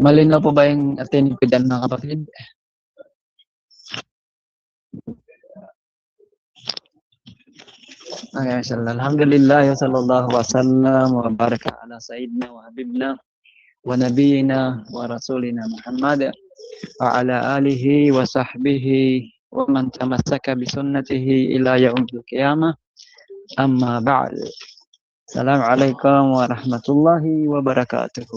Malinaw po ba yung ating pidan, mga kapatid? Okay, alhamdulillah wa sallallahu wa sallam wa baraka ala sayyidina wa habibna wa nabiyina wa rasulina Muhammad wa ala alihi wa sahbihi wa man tamassaka bi sunnatihi ila yaumil qiyamah. Amma ba'd. Assalamualaikum warahmatullahi wabarakatuh.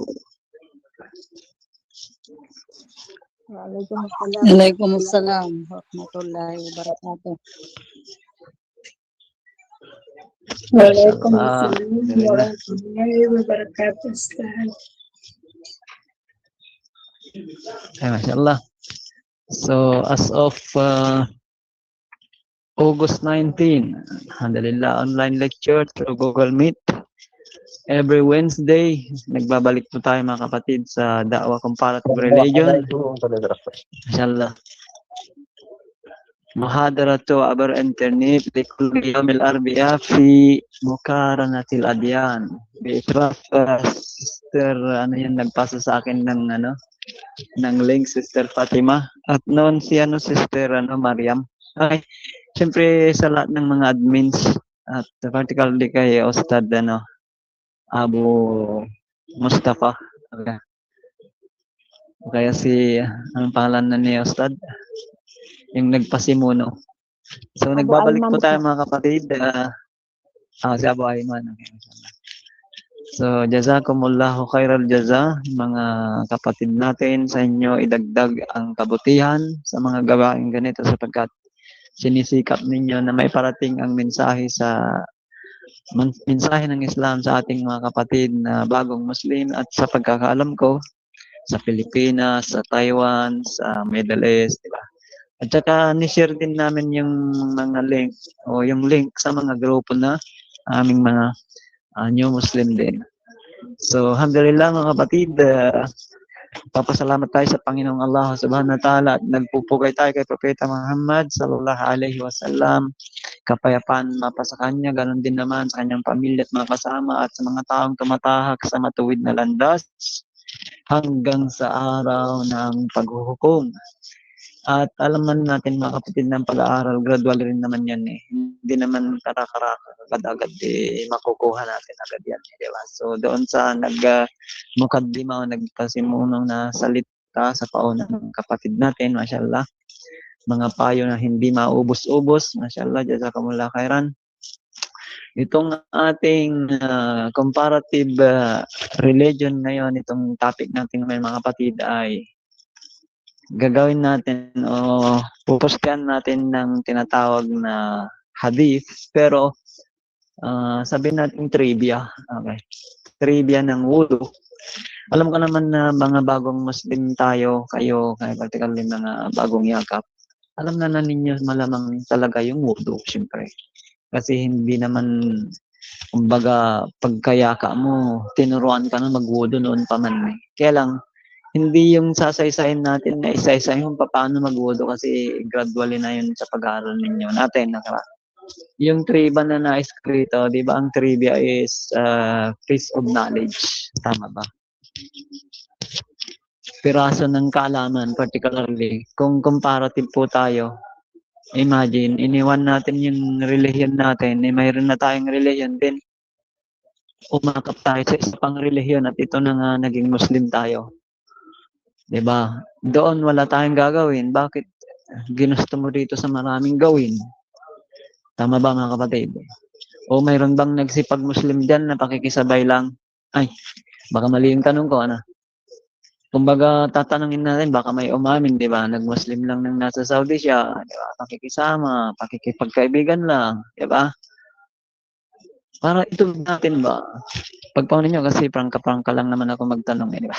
Waalaikumsalam warahmatullahi wabarakatuh. Waalaikumsalam warahmatullahi wabarakatuh. Mashallah. So as of August 19, alhamdulillah, online lecture through Google Meet. Every Wednesday, nagbabalik po tayo, mga kapatid, sa Da'wah Comparative Religion. Inshallah. Muhadaratu abar internet likulli yawmil arbi'a fi mukaranatil adyan. Biitraf sister nagpasa sa akin ng link, Sister Fatima. At noon si Sister Mariam. Okay. Siyempre sa lahat ng mga admins at particularly kay Ustad Abu Mustafa. Okay. Kaya si anong pangalan na ni Ustad? Yung nagpasimuno. So nagbabalik po tayo, mga kapatid. Si Abu Ayman. Okay. So jazakumullahu khairal jaza, mga kapatid natin, sa inyo idagdag ang kabutihan sa mga gawain ganito, sapagkat sinisikap ninyo na may parating ang mensahe ng Islam sa ating mga kapatid na bagong Muslim. At sa pagkakaalam ko, sa Pilipinas, sa Taiwan, sa Middle East, diba? At saka ni-share din namin yung mga link o yung link sa mga grupo na aming mga new Muslim din. So alhamdulillah, mga kapatid, papasalamat tayo sa Panginoong Allah Subhanahu wa Ta'ala at nagpupugay tayo kay Propeta Muhammad sallallahu alaihi wasallam. Kapayapaan mapasa kanya, ganun din naman sa kanyang pamilya at mga kasama at sa mga taong tumatahak sa matuwid na landas hanggang sa araw ng paghuhukom. At alam natin, mga kapatid, ng pag-aaral, gradual rin naman yan eh. Hindi naman karak-karak agad-agad makukuha natin agad yan. Diba? So doon sa mukaddima o nagpasimunong na salita sa pauna ng kapatid natin, mashallah, mga payo na hindi maubos-ubos, mashallah, jazakumullah khairan. Itong ating comparative religion ngayon, itong topic natin ngayon, mga kapatid, ay gagawin natin o pupustahan natin ng tinatawag na hadith, pero sabihin natin trivia. Okay. Trivia ng wudu. Alam ko naman na mga bagong Muslim tayo, kayo particularly mga bagong yakap, alam na ninyo malamang talaga yung wudu, siyempre. Kasi hindi naman, kumbaga, pagkayaka mo, tinuruan ka na mag-wudu noon pa man. Kaya lang, hindi yung sasaysayin natin na isa-isayin kung paano mag-wudu, kasi gradually na yun sa pag-aaral ninyo natin. Yung trivia na na-eskrito, di ba ang trivia is piece of knowledge. Tama ba? Piraso ng kaalaman, particularly. Kung comparative po tayo, imagine, iniwan natin yung relihiyon natin, mayroon na tayong relihiyon din. Umakap tayo sa isa pang relihiyon at ito na nga naging Muslim tayo. Diba? Doon wala tayong gagawin. Bakit ginusto mo dito sa maraming gawin? Tama ba, mga kapatid? O mayroon bang nagsipag-Muslim dyan na pakikisabay lang? Ay, baka mali yung tanong ko, Kumbaga, tatanungin natin, baka may umamin, di ba? Nag-Muslim lang nang nasa Saudi siya, di ba? Pakikisama, pakikipagkaibigan lang, di ba? Para ito natin ba? Pagpaunin nyo, kasi prangka lang naman ako magtanong, di ba?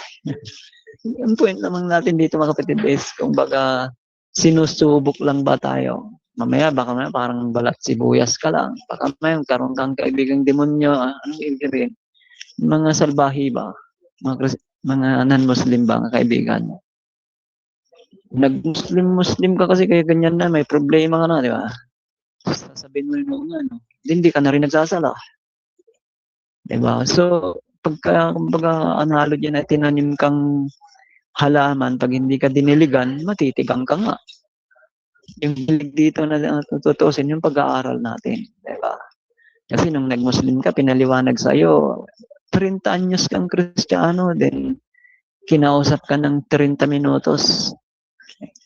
Yung point naman natin dito, mga kapatid, is kumbaga sinusubok lang ba tayo? Mamaya baka parang balat sibuyas ka lang. Baka may karoon kang kaibigang demonyo. Anong ibig sabihin? Mga salbahi ba? Mga non-Muslim ba ang kaibigan? Nag-Muslim ka kasi kaya ganyan na, may problema ka na, di ba? Sasabihin mo yung hindi ka na rin nagsasala. Di ba? So, kumbaga analogy na tinanim kang halaman, pag hindi ka diniligan, matitigang ka nga. Yung hilig dito na tutuusin yung pag-aaral natin, 'di ba? Kasi nung nag-Muslim ka, pinaliwanag sa'yo, 30 anyos kang Kristiyano, then kinausap ka ng 30 minutos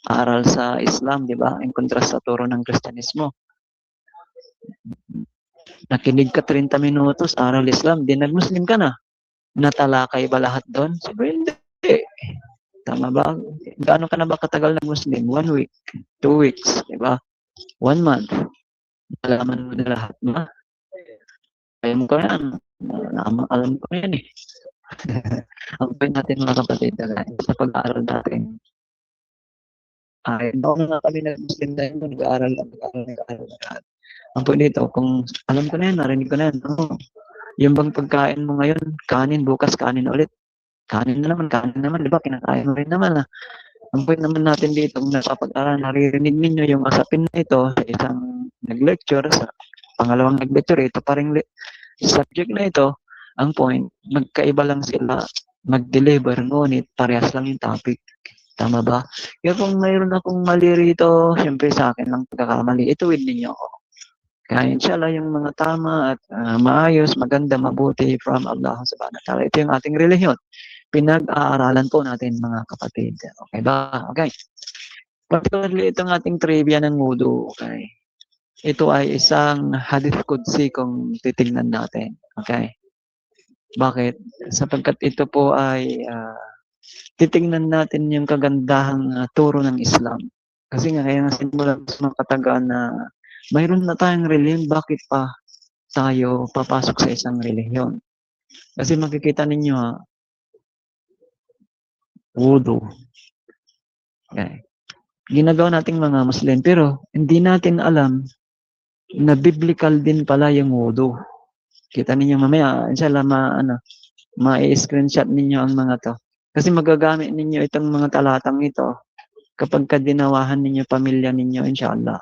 aral sa Islam, di ba? In contrast sa turo ng Kristyanismo. Nakinig ka 30 minutos, aral Islam, din nag-Muslim ka na. Natalakay ba lahat doon? Sabi, hindi. Tama ba? Gaano ka na ba katagal nag-Muslim? 1 week, 2 weeks, di ba? 1 month. Alaman mo na lahat na. Alam ko yan. Alam ko yan eh. Ang point natin mga kapatid, sa pag-aaral natin, ay, noong nga kami nag-Muslim tayo, nag-aaral. Ang point dito, kung alam ko na yan, narinig ko na yan, yung bang pagkain mo ngayon, kanin, bukas kanin ulit. Kanin naman, di ba? Kinakain mo rin naman. Ang point naman natin dito, kung napapag-aral, naririnig ninyo yung asapin na ito sa isang nag-lecture, sa pangalawang nag-lecture, ito pa rin subject na ito, ang point, magkaiba lang sila mag-deliver, ngunit parehas lang yung topic. Tama ba? Kaya kung mayroon akong mali rito, siyempre sa akin lang pagkakamali, ituwid ninyo ako. Kaya inshallah yung mga tama at maayos, maganda, mabuti from Allah subhanahu wa ta'ala. Ito yung ating relihiyon. Pinag-aaralan po natin mga kapatid. Okay ba? Okay. Particularly itong ating trivia ng wudu. Okay. Ito ay isang hadith qudsi kung titignan natin. Okay. Bakit? Sapagkat ito po ay titignan natin yung kagandahang turo ng Islam. Kasi nga kaya nasimulan sa mga katagaan na mayroon na tayong relihiyon, bakit pa tayo papasok sa isang relihiyon? Kasi makikita ninyo wudu. Okay. Ginagawa nating mga Muslim, pero hindi natin alam na biblical din pala yung wudu. Kita ninyo mamaya, inshallah ma-screenshot ninyo ang mga to. Kasi magagamit ninyo itong mga talatang ito kapag kadinawahan ninyo pamilya ninyo, inshallah.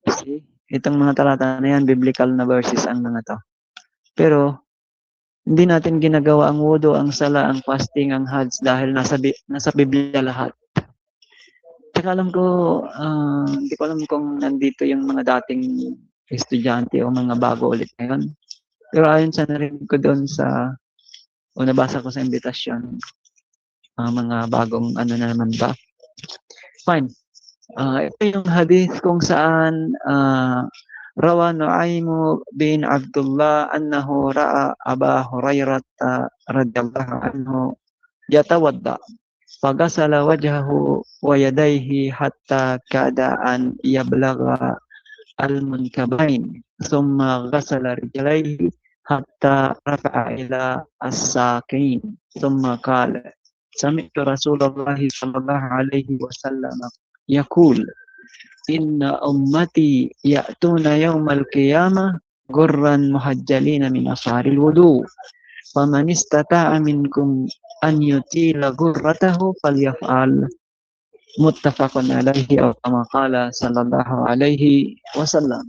See? Itong mga talata na yan, biblical na verses ang mga to. Pero, hindi natin ginagawa ang wudu, ang sala, ang fasting, ang hajj dahil nasa Biblia lahat. Tsaka alam ko, hindi ko alam kung nandito yung mga dating estudyante o mga bago ulit ngayon. Pero ayon sa narinig ko doon o nabasa ko sa imbitasyon, mga bagong ano na naman ba. Fine. Ito yung hadith kung saan rawa Nu'aymu bin Abdullah annahu ra'a Aba Hurairah radhiyallahu anhu yatawadda. Faghasala wajhahu wa yadayhi hatta kada an yablagha al-munkabain. Thumma ghasala rijlayhi hatta rafa'a ila as-saqain. Thumma qala sami'tu Rasulullah sallallahu alaihi wasallam yaqul inna ummati ya'tuna yawmal qiyamah gurran muhajjalina min asharil wudu. Faman istata'a minkum an yutila gurratahu falyaf'al. Muttafaqun alaihi o kama qala sallallahu alaihi wasallam.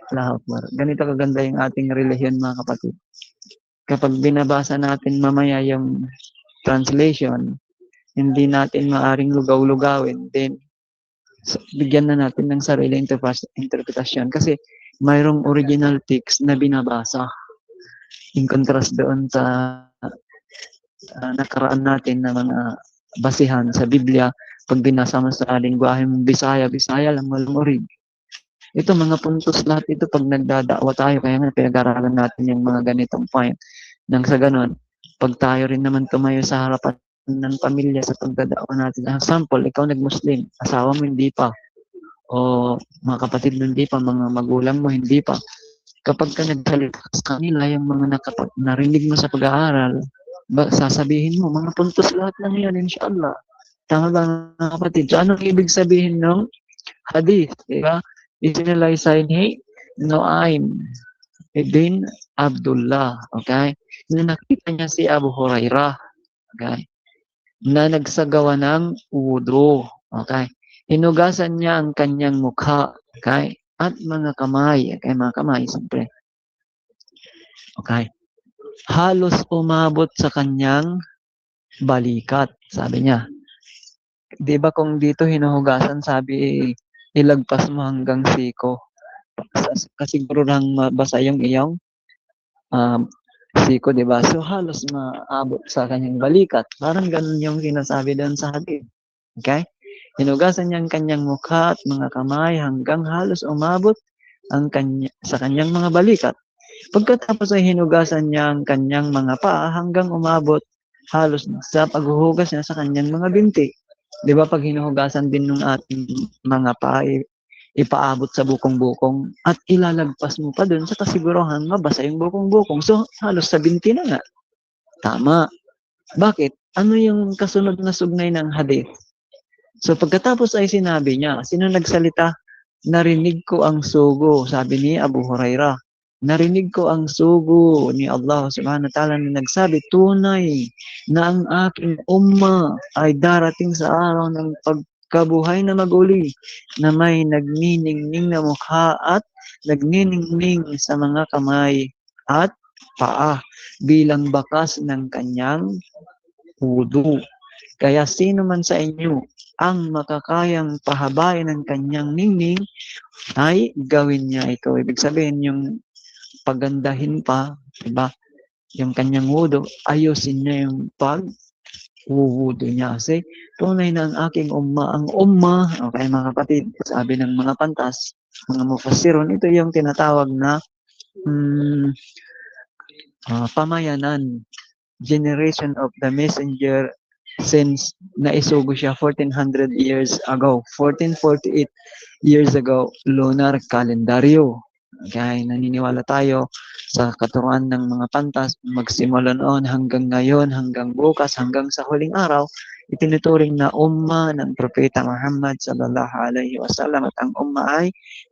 Allahu Akbar. Ganito kaganda yung ating relihiyon mga kapatid. Kapag binabasa natin mamaya yung translation, hindi natin maaring lugaw-lugawin, then bigyan na natin ng sariling interpretasyon kasi mayroong original text na binabasa. In contrast doon sa nakaraan natin na mga basihan sa Biblia, pag binasa mo sa lingwahe mong Bisaya lang walang orig. Ito mga puntos lahat ito pag nagdadawa tayo, kaya nga pinag-aralan natin yung mga ganitong point. Nang sa ganon, pag tayo rin naman tumayo sa harapan ng pamilya sa pagdadawa natin. Example, ikaw nag-Muslim, asawa mo hindi pa, o mga kapatid mo hindi pa, mga magulang mo hindi pa. Kapag ka nagsalita sa kanila, yung mga narinig mo sa pag-aaral, sasabihin mo, mga puntos lahat lang yan, inshallah. Tama ba mga kapatid? So, anong ibig sabihin ng hadith? Diba? Isinalaysay ni Nu'aym bin Abdullah. Okay? Na nakita niya si Abu Hurairah. Okay? Na nagsagawa ng wudu. Okay? Hinugasan niya ang kanyang mukha. Okay? At mga kamay. Okay? Mga kamay, siyempre. Okay? Halos umabot sa kanyang balikat, sabi niya. 'Di ba kung dito hinuhugasan sabi, ilagpas mo hanggang siko. Kasigurang mabasa yung iyong um, siko, 'di ba? So halos maabot sa kanyang balikat. Parang ganun yung sinasabi doon sa hadith. Okay? Hinugasan niya ang kanyang mukha at mga kamay hanggang halos umabot sa kanyang mga balikat. Pagkatapos ay hinugasan niya ang kanyang mga paa hanggang umabot halos sa paghuhugas niya sa kanyang mga binti. 'Di ba pag hinuhugasan din ng ating mga paa, ipaabot sa bukong-bukong at ilalagpas mo pa dun sa kasiguruhan mabasa yung bukong-bukong. So, halos sa binti na nga. Tama. Bakit? Ano yung kasunod na sugnay ng hadith? So, pagkatapos ay sinabi niya, sino nagsalita? Narinig ko ang sugo, sabi ni Abu Hurairah. Narinig ko ang sugo ni Allah subhanahu wa ta'ala na nagsabi, tunay na ang aking umma ay darating sa araw ng pagkabuhay na maguli na may nagniningning na mukha at nagniningning sa mga kamay at paa bilang bakas ng kanyang wudu. Kaya sino man sa inyo ang makakayang pahabain ng kanyang ningning ay gawin niya ito. Ibig sabihin yung pagandahin pa, diba? Yung kanyang wudu, ayusin niya yung pag-wudu niya. Kasi tunay na ang aking umma, okay mga kapatid, sabi ng mga pantas, mga mufassirun, ito yung tinatawag na pamayanan, generation of the messenger since naisugo siya 1400 years ago, 1448 years ago, lunar kalendaryo. Kaya naniniwala tayo sa katuruan ng mga pantas, magsimula noon hanggang ngayon, hanggang bukas, hanggang sa huling araw, itinuturing na umma ng Propeta Muhammad sallallahu alaihi wasallam at ang umma ay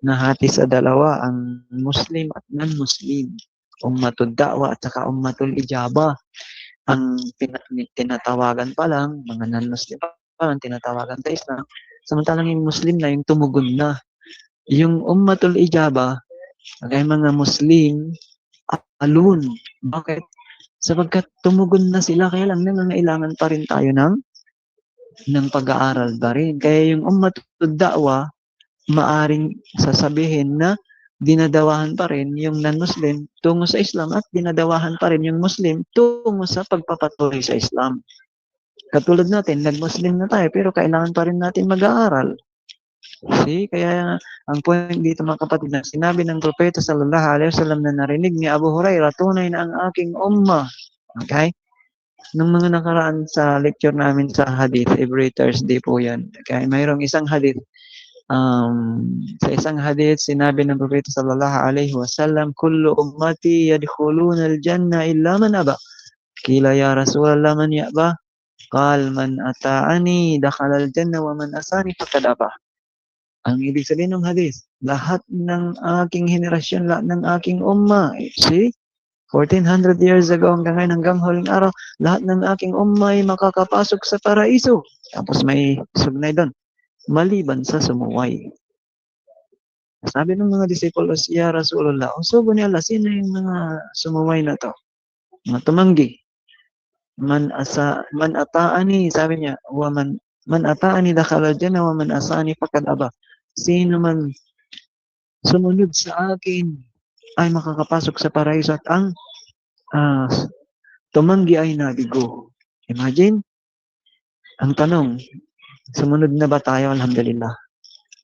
nahati sa dalawa, ang Muslim at non-Muslim. Ummatud da'wa at saka ummatul ijaba. Ang tinatawagan pa lang, mga non-Muslim pa lang, tinatawagan sa Islam. Samantalang yung Muslim na yung tumugon na. Yung ummatul ijaba, kaya mga Muslim, alun. Bakit? Sapagkat tumugon na sila, kaya lang nangangailangan pa rin tayo ng pag-aaral pa rin. Kaya yung ummatul da'wa, maaring sasabihin na dinadawahan pa rin yung non-Muslim tungo sa Islam at dinadawahan pa rin yung Muslim tungo sa pagpapatuloy sa Islam. Katulad natin, nag-Muslim na tayo pero kailangan pa rin natin mag-aaral. See? Kaya ang point dito mga kapatid na sinabi ng Propeta sallallahu alaihi wasallam na narinig ni Abu Hurairah, tunay na ang aking umma. Okay? Nung mga nakaraan sa lecture namin sa hadith, every Thursday po yan. Okay? Mayroong isang hadith. Sa isang hadith, sinabi ng Propeta sallallahu alaihi wasallam, kullu ummati yadkhuluna al-janna illa man aba. Kila ya Rasulullah man ya'ba? Qal man ata'ani dakhala al-janna wa man asani faqad aba. Ang ibig sabihin ng hadith, lahat ng aking henerasyon, lahat ng aking umma, see? 1400 years ago hanggang ngayon, hanggang huling araw, lahat ng aking umma ay makakapasok sa paraiso. Tapos may sugnay doon, maliban sa sumuway. Sabi ng mga disipulos, ya Rasulullah, sugo ni Allah, sino yung mga sumuway na to? Mga tumanggi. Man ata'ani, sabi niya, man ata'ani dakhala al-jannah wa man asani faqad aba. Sino man sumunod sa akin ay makakapasok sa paraiso at ang tumanggi ay nabigo. Imagine, ang tanong, sumunod na ba tayo? Alhamdulillah.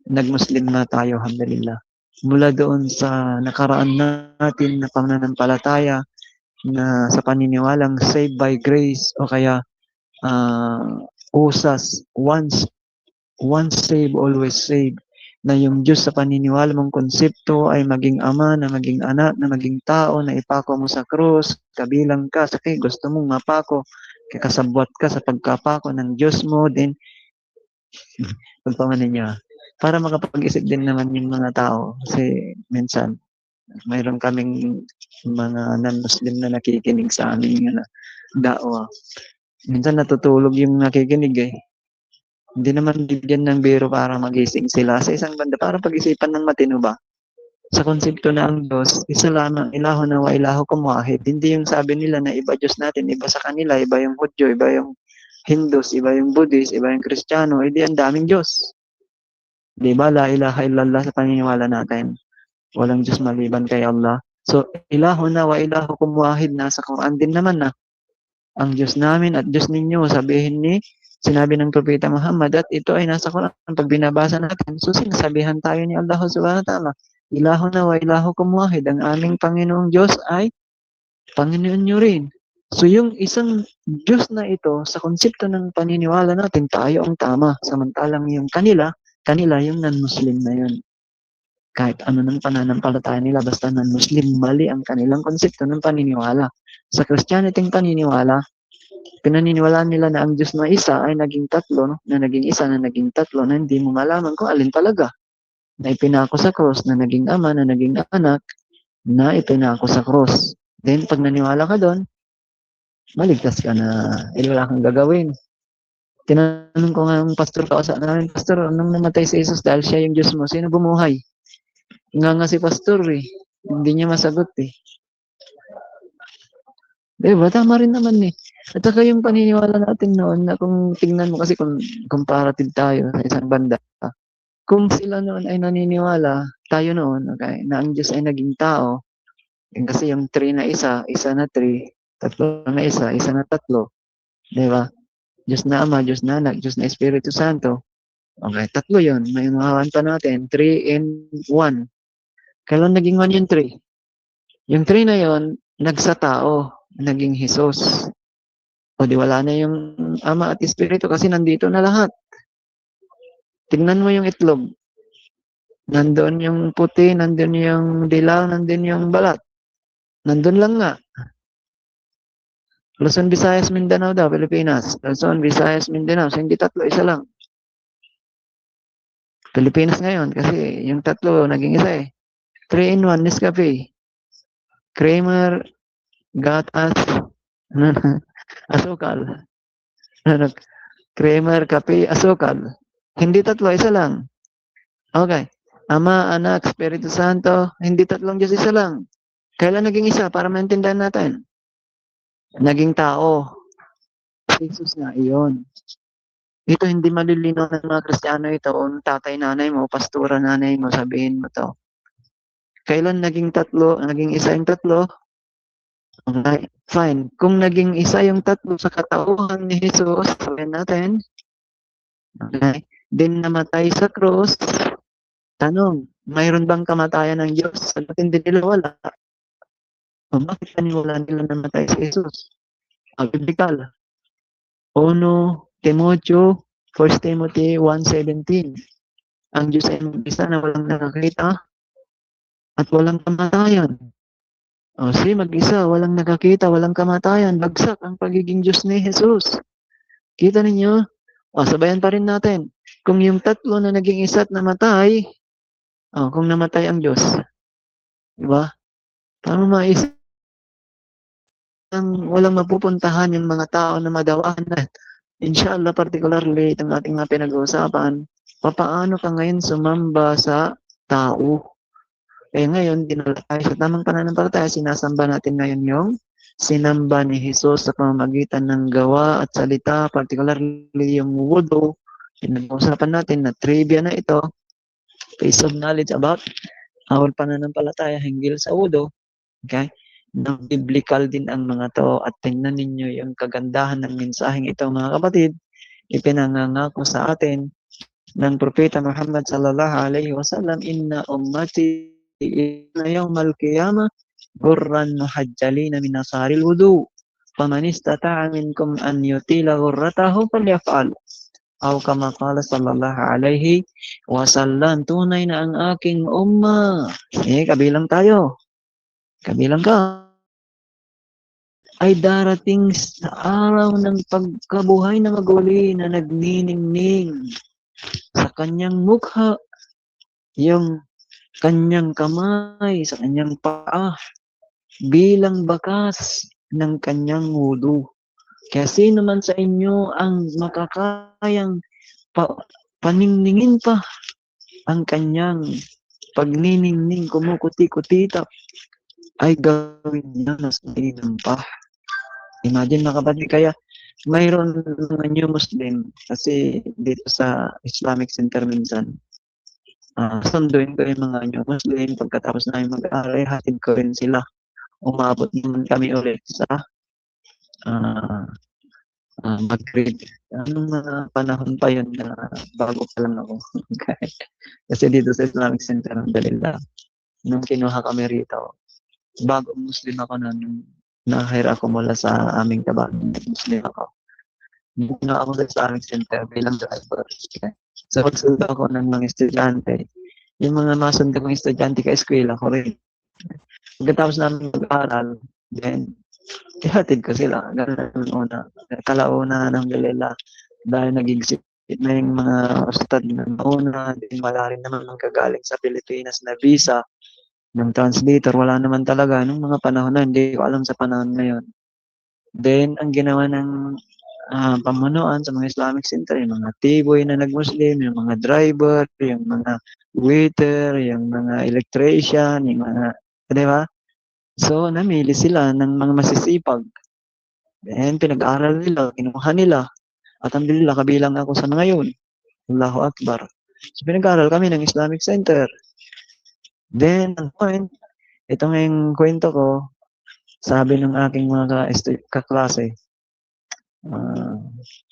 Nag-Muslim na tayo, alhamdulillah. Mula doon sa nakaraan natin na pananampalataya na sa paniniwalang saved by grace o kaya usas, once saved, always saved, na yung Diyos sa paniniwala mong konsepto ay maging ama, na maging anak, na maging tao, na ipako mo sa krus, kabilang ka, sa gusto mong mapako, kasabwat ka sa pagkapako ng Diyos mo, then pagpamanin niya. Para makapag-isip din naman yung mga tao, kasi minsan, mayroon kaming mga non-Muslim na nakikinig sa aming da'wa. Minsan natutulog yung nakikinig eh. Hindi naman bigyan ng biro para magising sila. Sa isang banda, para pag-isipan ng matino ba? Sa konsepto na ang Diyos, isa lamang, ilaho na wa ilaho kumwahid. Hindi yung sabi nila na iba Diyos natin, iba sa kanila, iba yung Hudyo, iba yung Hindus, iba yung Buddhist, iba yung Kristiyano, edi ang daming Diyos. Di ba? La ilaha illallah sa paniniwala natin. Walang Diyos maliban kay Allah. So, ilahuna wa ilahukum wahid, nasa Quran din naman na ang Diyos namin at Diyos ninyo, sinabi ng Propeta Muhammad, at ito ay nasa Quran. Pag binabasa natin, so sinasabihan tayo ni Allah subhanahu wa ta'ala, ilahuna wa ilahukum wahid, ang aming Panginoong Diyos ay Panginoon nyo rin. So yung isang Diyos na ito, sa konsepto ng paniniwala natin, tayo ang tama. Samantalang yung kanila yung non-Muslim na yun. Kahit ano ng pananampalataya nila, basta non-Muslim, mali ang kanilang konsepto ng paniniwala. Sa Christianity paniniwala, pinaniniwalaan nila na ang Diyos na isa ay naging tatlo, no? Na naging isa, na naging tatlo, na hindi mo malaman kung alin talaga. Na ipinako sa cross, na naging ama, na naging anak, na ipinako sa cross. Then, pag naniwala ka doon, maligtas ka na. Wala kang gagawin. Tinanong ko nga yung pastor kausap namin, Pastor, nung namatay si Jesus dahil siya yung Diyos mo, sino bumuhay? Nga si pastor eh. Hindi niya masagot eh. Diba? Tama rin naman eh. At saka yung paniniwala natin noon na kung tingnan mo kasi kung comparative tayo sa isang banda, kung sila noon ay naniniwala, tayo noon, okay, na ang Diyos ay naging tao, kasi yung 3 na isa na 3, tatlo na isa na tatlo, di ba? Diyos na Ama, Diyos na Anak, Diyos na Espiritu Santo. Okay, tatlo yun. May unahan pa natin, 3 and 1. Kailan naging 1 yung 3? Yung 3 na yun, nagsatao, naging Jesus. O di wala na yung Ama at Espiritu kasi nandito na lahat. Tingnan mo yung itlog. Nandun yung puti, nandun yung dilaw, nandun yung balat. Nandun lang nga. Luzon, Visayas, Mindanao daw, Pilipinas. Luzon, Visayas, Mindanao. So, hindi tatlo, isa lang. Pilipinas ngayon kasi yung tatlo naging isa eh. 3 in 1, Nescafe. Kramer, gatas, asukal. Kramer, kape, asukal. Hindi tatlo, isa lang. Okay. Ama, Anak, Espiritu Santo, hindi tatlong Diyos, isa lang. Kailan naging isa? Para maintindihan natin. Naging tao. Jesus nga iyon. Ito hindi malilinaw ng mga Kristiyano ito. Kung tatay, nanay mo, pastora, nanay mo, sabihin mo to. Kailan naging tatlo, naging isa yung tatlo? Okay, fine. Kung naging isa yung tatlo sa katauhan ni Jesus, sabihin natin, okay, din namatay sa cross, tanong, mayroon bang kamatayan ng Diyos? Sagutin din nila, wala. O bakit paniwala nila namatay si Jesus? Biblical. 1 Timoteo, 1 Timothy 1:17. Ang Diyos ay mag-isa na walang nakakita at walang kamatayan. O mag-isa, walang nakakita, walang kamatayan. Bagsak ang pagiging Diyos ni Jesus. Kita ninyo? Sabayan pa rin natin. Kung yung tatlo na naging isa at namatay, kung namatay ang Diyos, di ba? Paano maisip walang mapupuntahan yung mga tao na madawanan? Inshallah, particularly itong ating mga pinag-uusapan, papaano ka ngayon sumamba sa tao? Ngayon, dinala tayo sa tamang pananampalataya, sinasamba natin ngayon yung sinamba ni Jesus sa pamamagitan ng gawa at salita, particularly yung wudu. Pinag-uusapan natin na trivia na ito, piece of knowledge about our pananampalataya hinggil sa wudu. Okay? Biblical din ang mga to at tingnan ninyo yung kagandahan ng mensaheng ito mga kapatid, ipinangangako sa atin ng Propeta Muhammad sallallahu alaihi wasallam, inna ummati inna yawmal qiyamah gurran muhajjalina min asaril wudu faman istata'a minkum an yutila ghurratahu falyaf'al aw kama qala sallallahu alaihi wasallam. Tunay na ang aking umma, kabilang tayo, kabilang ka, ay darating sa araw ng pagkabuhay na maguli na nagniningning sa kanyang mukha, yung kanyang kamay sa kanyang paa bilang bakas ng kanyang wudu. Kaya sino man sa inyo ang makakayang paniningin pa ang kanyang pagniningning, kumukuti-kutita, ay gawin niya na sa pa. Imagine mga kapatid, kaya mayroon mga new Muslim kasi dito sa Islamic Center minsan, sunduin ko yung mga new Muslim pagkatapos namin mag-aaral, hatid ko rin sila. Umabot naman kami ulit sa ah, Maghrib. Anong mga panahon pa yun na bago pa lang ako. Kasi dito sa Islamic Center, alhamdulillah, nung kinuha kami rito, bago Muslim ako nung na-hire ako mula sa aming tabahan, Muslim ako. Nung kinuha ako sa Islamic Center bilang driver. So, pagsundo ako ng mga estudyante, yung mga masundo kong estudyante ka-eskwela ko rin. Pagkatapos namin mag-aral, then, ihatid ko sila. Ganun una. Kalauna, alhamdulillah, dahil naging na yung mga ustad na nauna, din wala rin naman magkagaling sa Pilipinas na visa ng translator, wala naman talaga nung mga panahon na, hindi ko alam sa panahon ngayon. Then, ang ginawa ng pamunuan sa mga Islamic Center, yung mga tiboy na nag-Muslim, yung mga driver, yung mga waiter, yung mga electrician, yung mga, di ba? So, namili sila ng mga masisipag. Then, pinag-aral nila, kinuha nila. At alhamdulillah, kabilang ako sa mga yun. Allahu Akbar. So, pinag-aral kami ng Islamic Center. Then, ang point, ito nga yung kwento ko, sabi ng aking mga kaklase,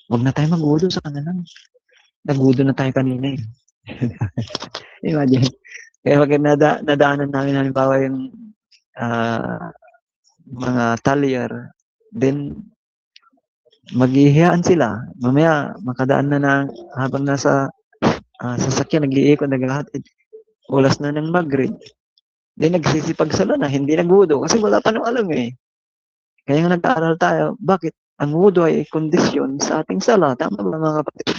huwag na tayo mag-udo sa kanila. Nag-udo na tayo kanina eh. Imagine. Kaya pag nadaanan namin halimbawa yung mga talyer, then maghihiyaan sila. Mamaya, makadaan na habang nasa sasakyan, nag-iikot, naghahatid. Oras na ng Maghrib. Then nagsisipag sila na, hindi nag-wudo kasi wala pa nang alam eh. Kaya nga nag-aaral tayo, bakit? Ang wudo ay kondisyon sa ating sala. Tama ba mga kapatid?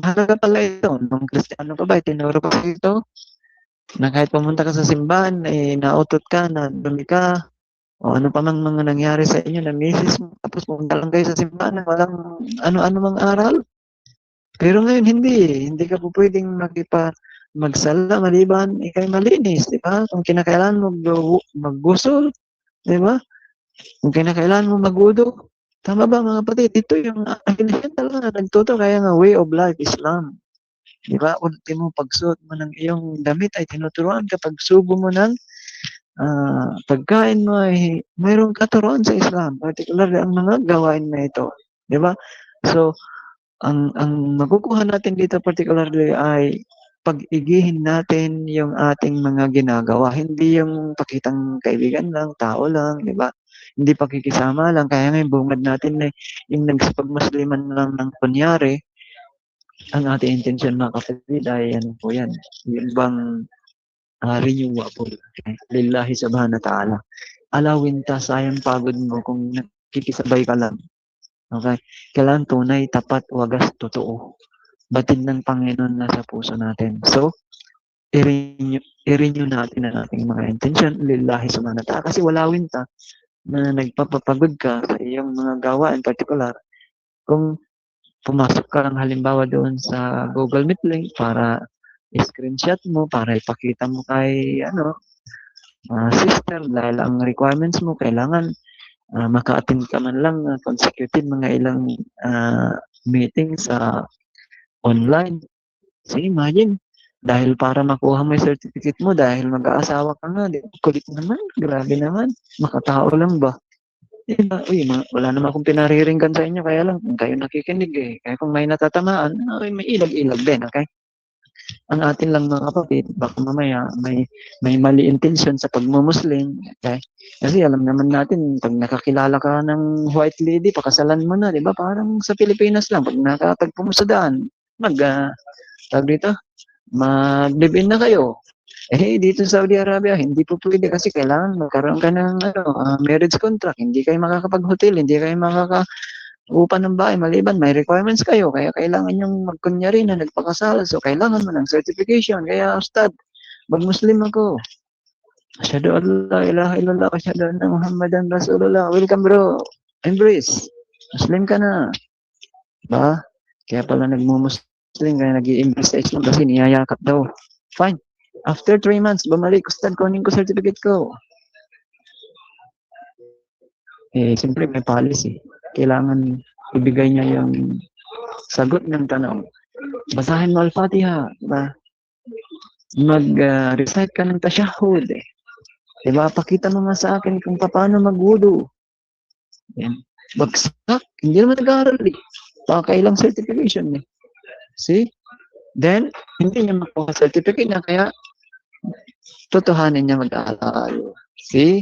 Mahalaga pala ito. Nung Kristiyano ka ba, tinuro ko ito, na kahit pumunta ka sa simbahan, eh, nautot ka, na dumi ka, o ano pa mang mga nangyari sa inyo na misis mo, tapos pumunta lang kayo sa simbahan, walang ano-ano mang aral. Pero ngayon, hindi ka po pwedeng magsala maliban ikay malinis, di ba? Kung kinakailangan mo maggusol, di ba? Kung kinakailangan mo magudo, tama ba mga kapatid? Ito yung religion talaga na nagtuturo, kaya nga way of life, Islam. Di ba? Ultimo pagsuot mo ng iyong damit ay tinuturuan ka, pagsubo mo ng pagkain mo ay mayroong katuruan sa Islam, particularly ang mga gawain na ito. Di ba? So, ang makukuha natin dito particularly ay pag-igihin natin yung ating mga ginagawa. Hindi yung pakitang kaibigan lang, tao lang, di ba? Hindi pakikisama lang. Kaya ngayon, bungad natin na yung nagsipag-Musliman lang ng kunyari, ang ating intention mga kapatid ay ano po yan, yung bang renewable. Okay? Lillahi subhanahu wa ta'ala. Alawin ta, sayang pagod mo kung nakikisabay ka lang. Okay? Kailangan tunay, tapat, wagas, totoo. Batid ng Panginoon na sa puso natin. So, i-renew natin ang ating mga intention, lillahi subhanahu wa ta'ala. Kasi walawin ta na nagpapapagod ka sa iyong mga gawa in particular. Kung pumasok ka lang halimbawa doon sa Google Meet link para screenshot mo, para ipakita mo kay sister, dahil ang requirements mo kailangan maka-attend ka man lang consecutive mga ilang meeting sa online. So imagine, dahil para makuha mo yung certificate mo, dahil mag-aasawa ka nga, kulit naman, grabe naman, makatao lang ba? Uy, wala naman akong pinariringgan sa inyo, kaya lang kung kayo nakikinig eh. Kaya kung may natatamaan, may ilag-ilag din, okay? Ang atin lang mga kapatid, baka mamaya may mali intention sa pagmumuslim, okay? Kasi alam naman natin, pag nakakilala ka ng white lady, pakasalan mo na, di ba? Parang sa Pilipinas lang, pag nakatagpo mo sa daan, tawag dito, mag-live-in na kayo. Eh, dito sa Saudi Arabia, hindi po pwede kasi kailangan magkaroon ka ng marriage contract. Hindi kayo makakapag-hotel, hindi kayo makakaupa ng bahay. Maliban, may requirements kayo. Kaya kailangan yung magkunyari na nagpakasal. So, kailangan mo ng certification. Kaya, Ustad, mag-Muslim ako. Asyhadu an la ilaha illallah, asyhadu anna Muhammadan Rasulullah. Welcome bro. Embrace. Muslim ka na. Ba? Kaya pala nagmumuslim, kaya nag-i-embrace sa Islam kasi niyayakap daw. Fine. After 3 months, bumalik, Ustad, kunin ko certificate ko. siyempre may policy. Kailangan ibigay niya yung sagot ng tanong. Basahin mo Al-Fatiha, diba? Mag-recite ka ng tashahhud, diba? Pakita mo nga sa akin kung paano magwudu. Yan. Bagsak, hindi naman nag-aaral Pakailang certification See? Then, hindi niya makuha certificate niya, kaya totohanin niya mag-aaral. See?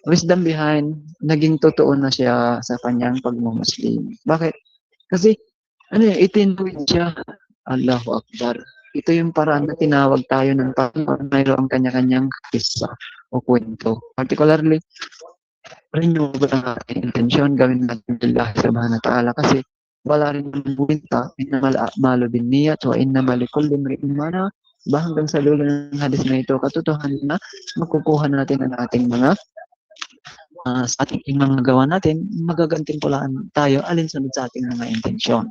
Wisdom behind, naging totoo na siya sa kanyang pagmumuslim. Bakit? Kasi, itinuwid siya. Allahu Akbar. Ito yung paraan na tinawag tayo ng mayroong kanya-kanyang kisa o kwento. Particularly, renewable ang ating intensyon, gawin natin billah subhanahu wa ta'ala kasi wala rin buwinta, innamal a'malu binniyat wa innamal likulli imri'in ma nawa. Hanggang sa dulo ng hadis na ito, katotohanan na makukuha natin ang ating mga sa ating mga gawa natin, magagantimpalaan tayo alinsunod sa ating mga intensyon.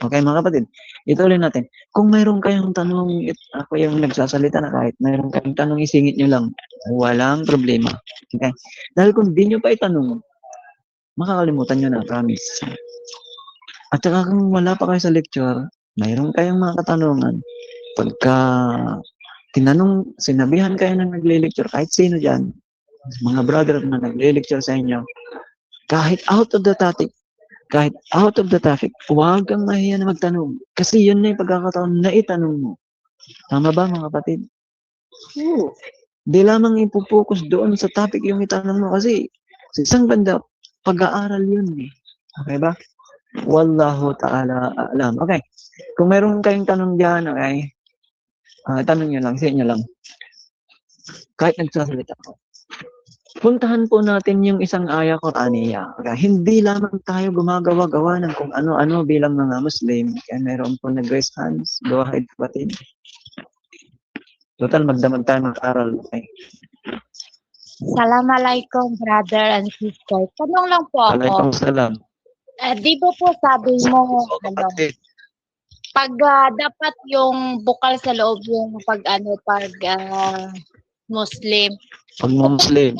Okay mga kapatid, ituloy natin. Kung mayroon kayong tanong, ako yung nagsasalita na kahit mayroon kayong tanong, isingit nyo lang. Walang problema. Okay? Dahil kung di nyo pa itanong, makakalimutan nyo na, promise. At saka kung wala pa kayo sa lecture, mayroon kayong mga katanungan. Pagka tinanong, sinabihan kayo na nagle-lecture, kahit sino dyan, mga brother na nagle-lecture sa inyo, kahit out of the topic, huwag kang mahiya na magtanong. Kasi yun na yung pagkakataon na itanong mo. Tama ba mga kapatid? Oo. Di lamang ipopokus doon sa topic yung itanong mo kasi sa isang banda, pag-aaral yun Okay ba? Wallahu ta'ala alam. Okay. Kung meron kayong tanong dyan, okay, tanong nyo lang, say nyo lang. Kahit nagsasalita ko. Puntahan po natin yung isang aya Qur'aniya. Okay? Hindi lamang tayo gumagawa-gawa ng kung ano-ano bilang mga Muslim. Kaya meron po nag-raise hands. Go ahead, kapatid. Total, magdamag tayo mag-aral. Okay? Assalamualaikum, brother and sister. Tanong lang po ako. Waalaikumsalam. Di ba po sabi mo, Kapatid. pag dapat yung bukal sa loob yung pag Muslim. Pag Muslim.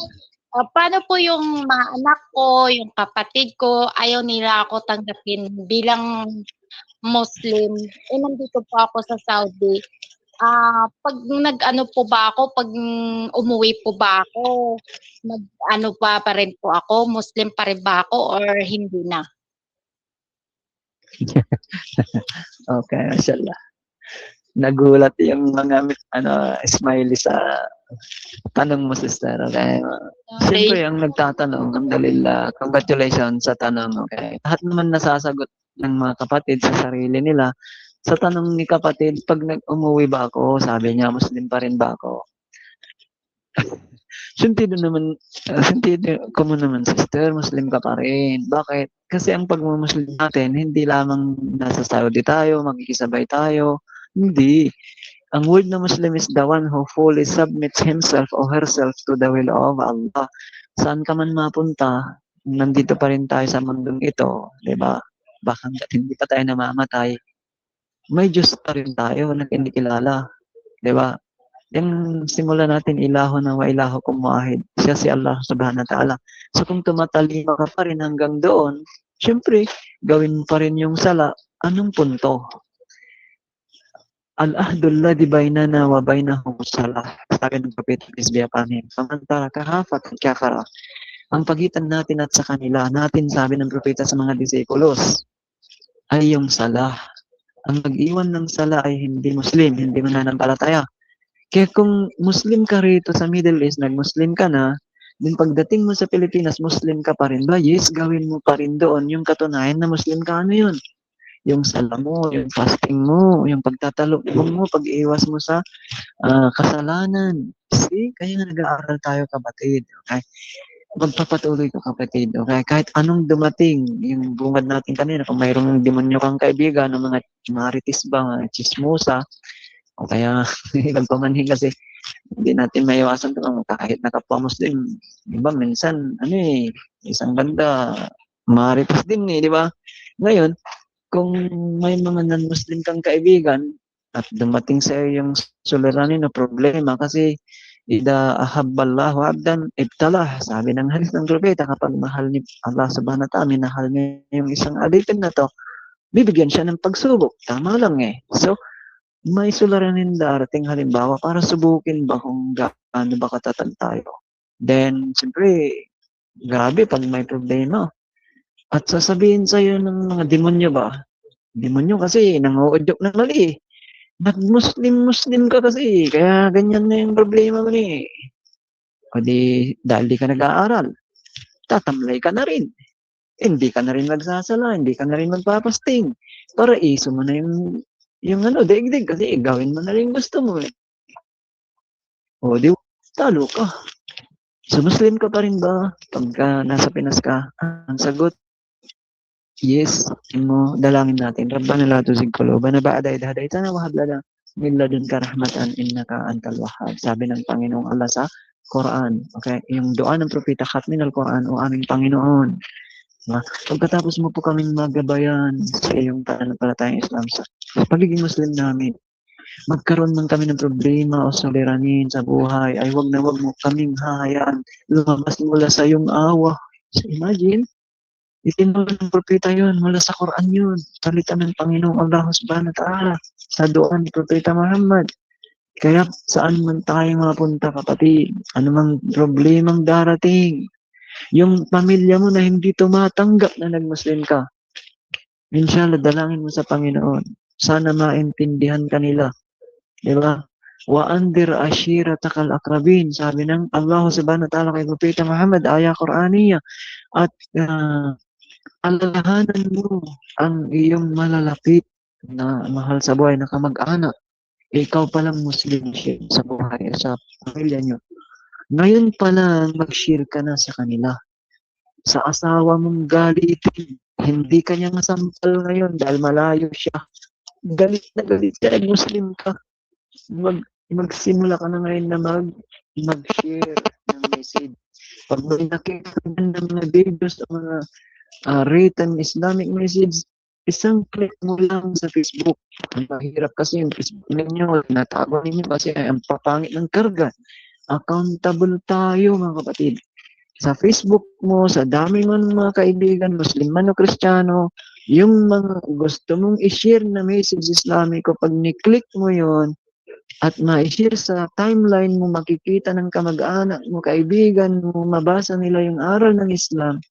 Paano po yung mga anak ko, yung kapatid ko, ayaw nila ako tanggapin bilang Muslim. Nandito po ako sa Saudi. Pag po ba ako, pag umuwi po ba ako, pa rin po ako, Muslim pa rin ba ako or hindi na? Okay, mashallah. Nagulat yung mga smiley sa tanong mo, sister. Okay? Siyempre, ang nagtatanong, alhamdulillah, congratulations sa tanong. Okay? Lahat naman nasasagot ng mga kapatid sa sarili nila. Sa tanong ni kapatid, pag umuwi ba ako, sabi niya, Muslim pa rin ba ako? Sentido ko mo naman, sister, Muslim ka pa rin. Bakit? Kasi ang pagmumuslim natin, hindi lamang nasa Saudi tayo, magkikisabay tayo. Hindi. Ang word na Muslim is the one who fully submits himself or herself to the will of Allah. Saan ka man mapunta, nandito pa rin tayo sa mundong ito, di ba? Baka hindi pa tayo namamatay, may Diyos pa rin tayo na hindi kilala, di ba? Yung simula natin, ilaho na wa ilaho kum wahid. Siya si Allah subhanahu wa ta'ala. So kung tumatalima ka pa rin hanggang doon, syempre, gawin mo pa rin yung sala. Anong punto? Al-ahdul ladhi bainana wa bainahum salah. Sabi ng Propeta peace be upon him. Samantala kahafat kafara. Ang pagitan natin at sa kanila, natin sabi ng Propeta sa mga disipulos, ay yung salah. Ang mag-iwan ng sala ay hindi Muslim, hindi mananampalataya. Kaya kung Muslim ka rito sa Middle East, nag-Muslim ka na, din pagdating mo sa Pilipinas, Muslim ka pa rin ba? Yes, gawin mo pa rin doon yung katunayan na Muslim ka. Ano yun? Yung sala mo, yung fasting mo, yung pagtatalukbong mo, pag-iwas mo sa kasalanan. See? Kaya nga nag-aaral tayo, kapatid. Okay? Magpapatuloy ko, kapatid. Okay? Kahit anong dumating, yung bungad natin kanina, kung mayroong demonyo kang kaibigan, ng mga marites ba, mga chismosa, o kaya nagpamanhin kasi hindi natin maiwasan ito kahit nakapwa-Muslim. Diba, minsan, isang banda, marites din di ba? Ngayon, kung may mga non-Muslim kang kaibigan at dumating sa iyo yung suliranin na problema kasi Ida ahabballahu abdan ibtalah. Sabi ng hadith ng propeta, kapag mahal ni Allah subhanahu wa ta'ala, minahal niya yung isang alipin na to, bibigyan siya ng pagsubok. Tama lang eh. So, may suliranin darating halimbawa para subukin ba kung gaano ba katatag tayo. Then, siyempre, grabe pag may problema. At sasabihin sa'yo ng mga demonyo ba? Demonyo kasi nanguudyok na mali. Nag-Muslim ka kasi, kaya ganyan na yung problema mo ni. O di, dahil di ka nag-aaral, tatamlay ka na rin. Hindi ka na rin magsasala, hindi ka na rin magpapasting. Para iso mo na yung daigdig kasi gawin mo na rin gusto mo eh. O di, talo ka. So, Muslim ka pa rin ba pagka nasa Pinas ka? Ang sagot, yes. Mo, dalangin natin. Rabbana la tuzigh qulubana ba'da idh hadaytana wa hab lana min ladunka rahmatan innaka antal wahhab. Sabi ng Panginoong Allah sa Quran. Okay? Yung dua ng propeta khatmin al-Quran, o aming Panginoon. Pagkatapos mo po kaming magabayan sa iyong pananampalatayang Islam sa pagiging Muslim namin, magkaroon man kami ng problema o suliranin sa buhay, ay wag mo kaming hahayaan lumabas mula sa iyong awa. So imagine, itinuro ng propeta yun, mula sa Quran yun, salita ng Panginoong Allah subhanahu wa ta'ala, sa dua ni Propeta Muhammad. Kaya saan man tayo mapunta kapatid, anumang problemang darating, yung pamilya mo na hindi tumatanggap na nag-Muslim ka, inshallah, dalangin mo sa Panginoon. Sana maintindihan kanila. Diba? Wa andir ashiratakal akrabin. Sabi ng Allah subhanahu wa ta'ala kay Propeta Muhammad, ayah Qur'aniyah. At alalahanan mo ang iyong malalapit na mahal sa buhay na kamag-anak. Ikaw palang Muslim sa buhay, sa pamilya nyo. Ngayon pa lang, mag-share ka na sa kanila. Sa asawa mong galitin, hindi ka niya masampal ngayon dahil malayo siya. Galit na galit ka, Muslim ka. Magsimula ka na ngayon na mag-share ng message. Pag may nakita ka ng mga videos o mga written Islamic message, isang click mo lang sa Facebook. Ang mahirap kasi yung Facebook ninyo, natago ninyo kasi ang papangit ng karga. Accountable tayo mga kapatid. Sa Facebook mo, sa dami mo ng mga kaibigan, Muslim man o Kristiyano, yung mga gusto mong i-share na message Islamiko, pag ni-click mo yon at ma-share sa timeline mo, makikita ng kamag-anak mo, kaibigan mo, mabasa nila yung aral ng Islam,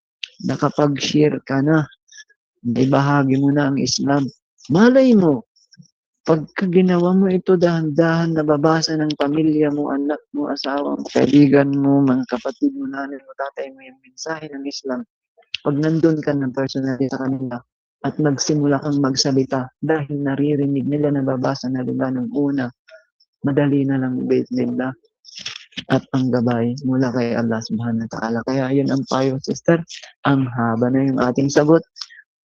nakapag-share ka na. Ibahagi mo na ang Islam. Malay mo, pagka ginawa mo ito, dahan-dahan nababasa ng pamilya mo, anak mo, asawa mo, kaibigan mo, mga kapatid mo, nanay mo, tatay mo, yung mensahe ng Islam. Pag nandun ka ng personality sa kanila at magsimula kang magsalita dahil naririnig nila, nababasa na nila ng una, madali na lang bait nila at ang gabay mula kay Allah subhanahu wa ta'ala. Kaya yun ang payo, sister. Ang haba na yung ating sagot.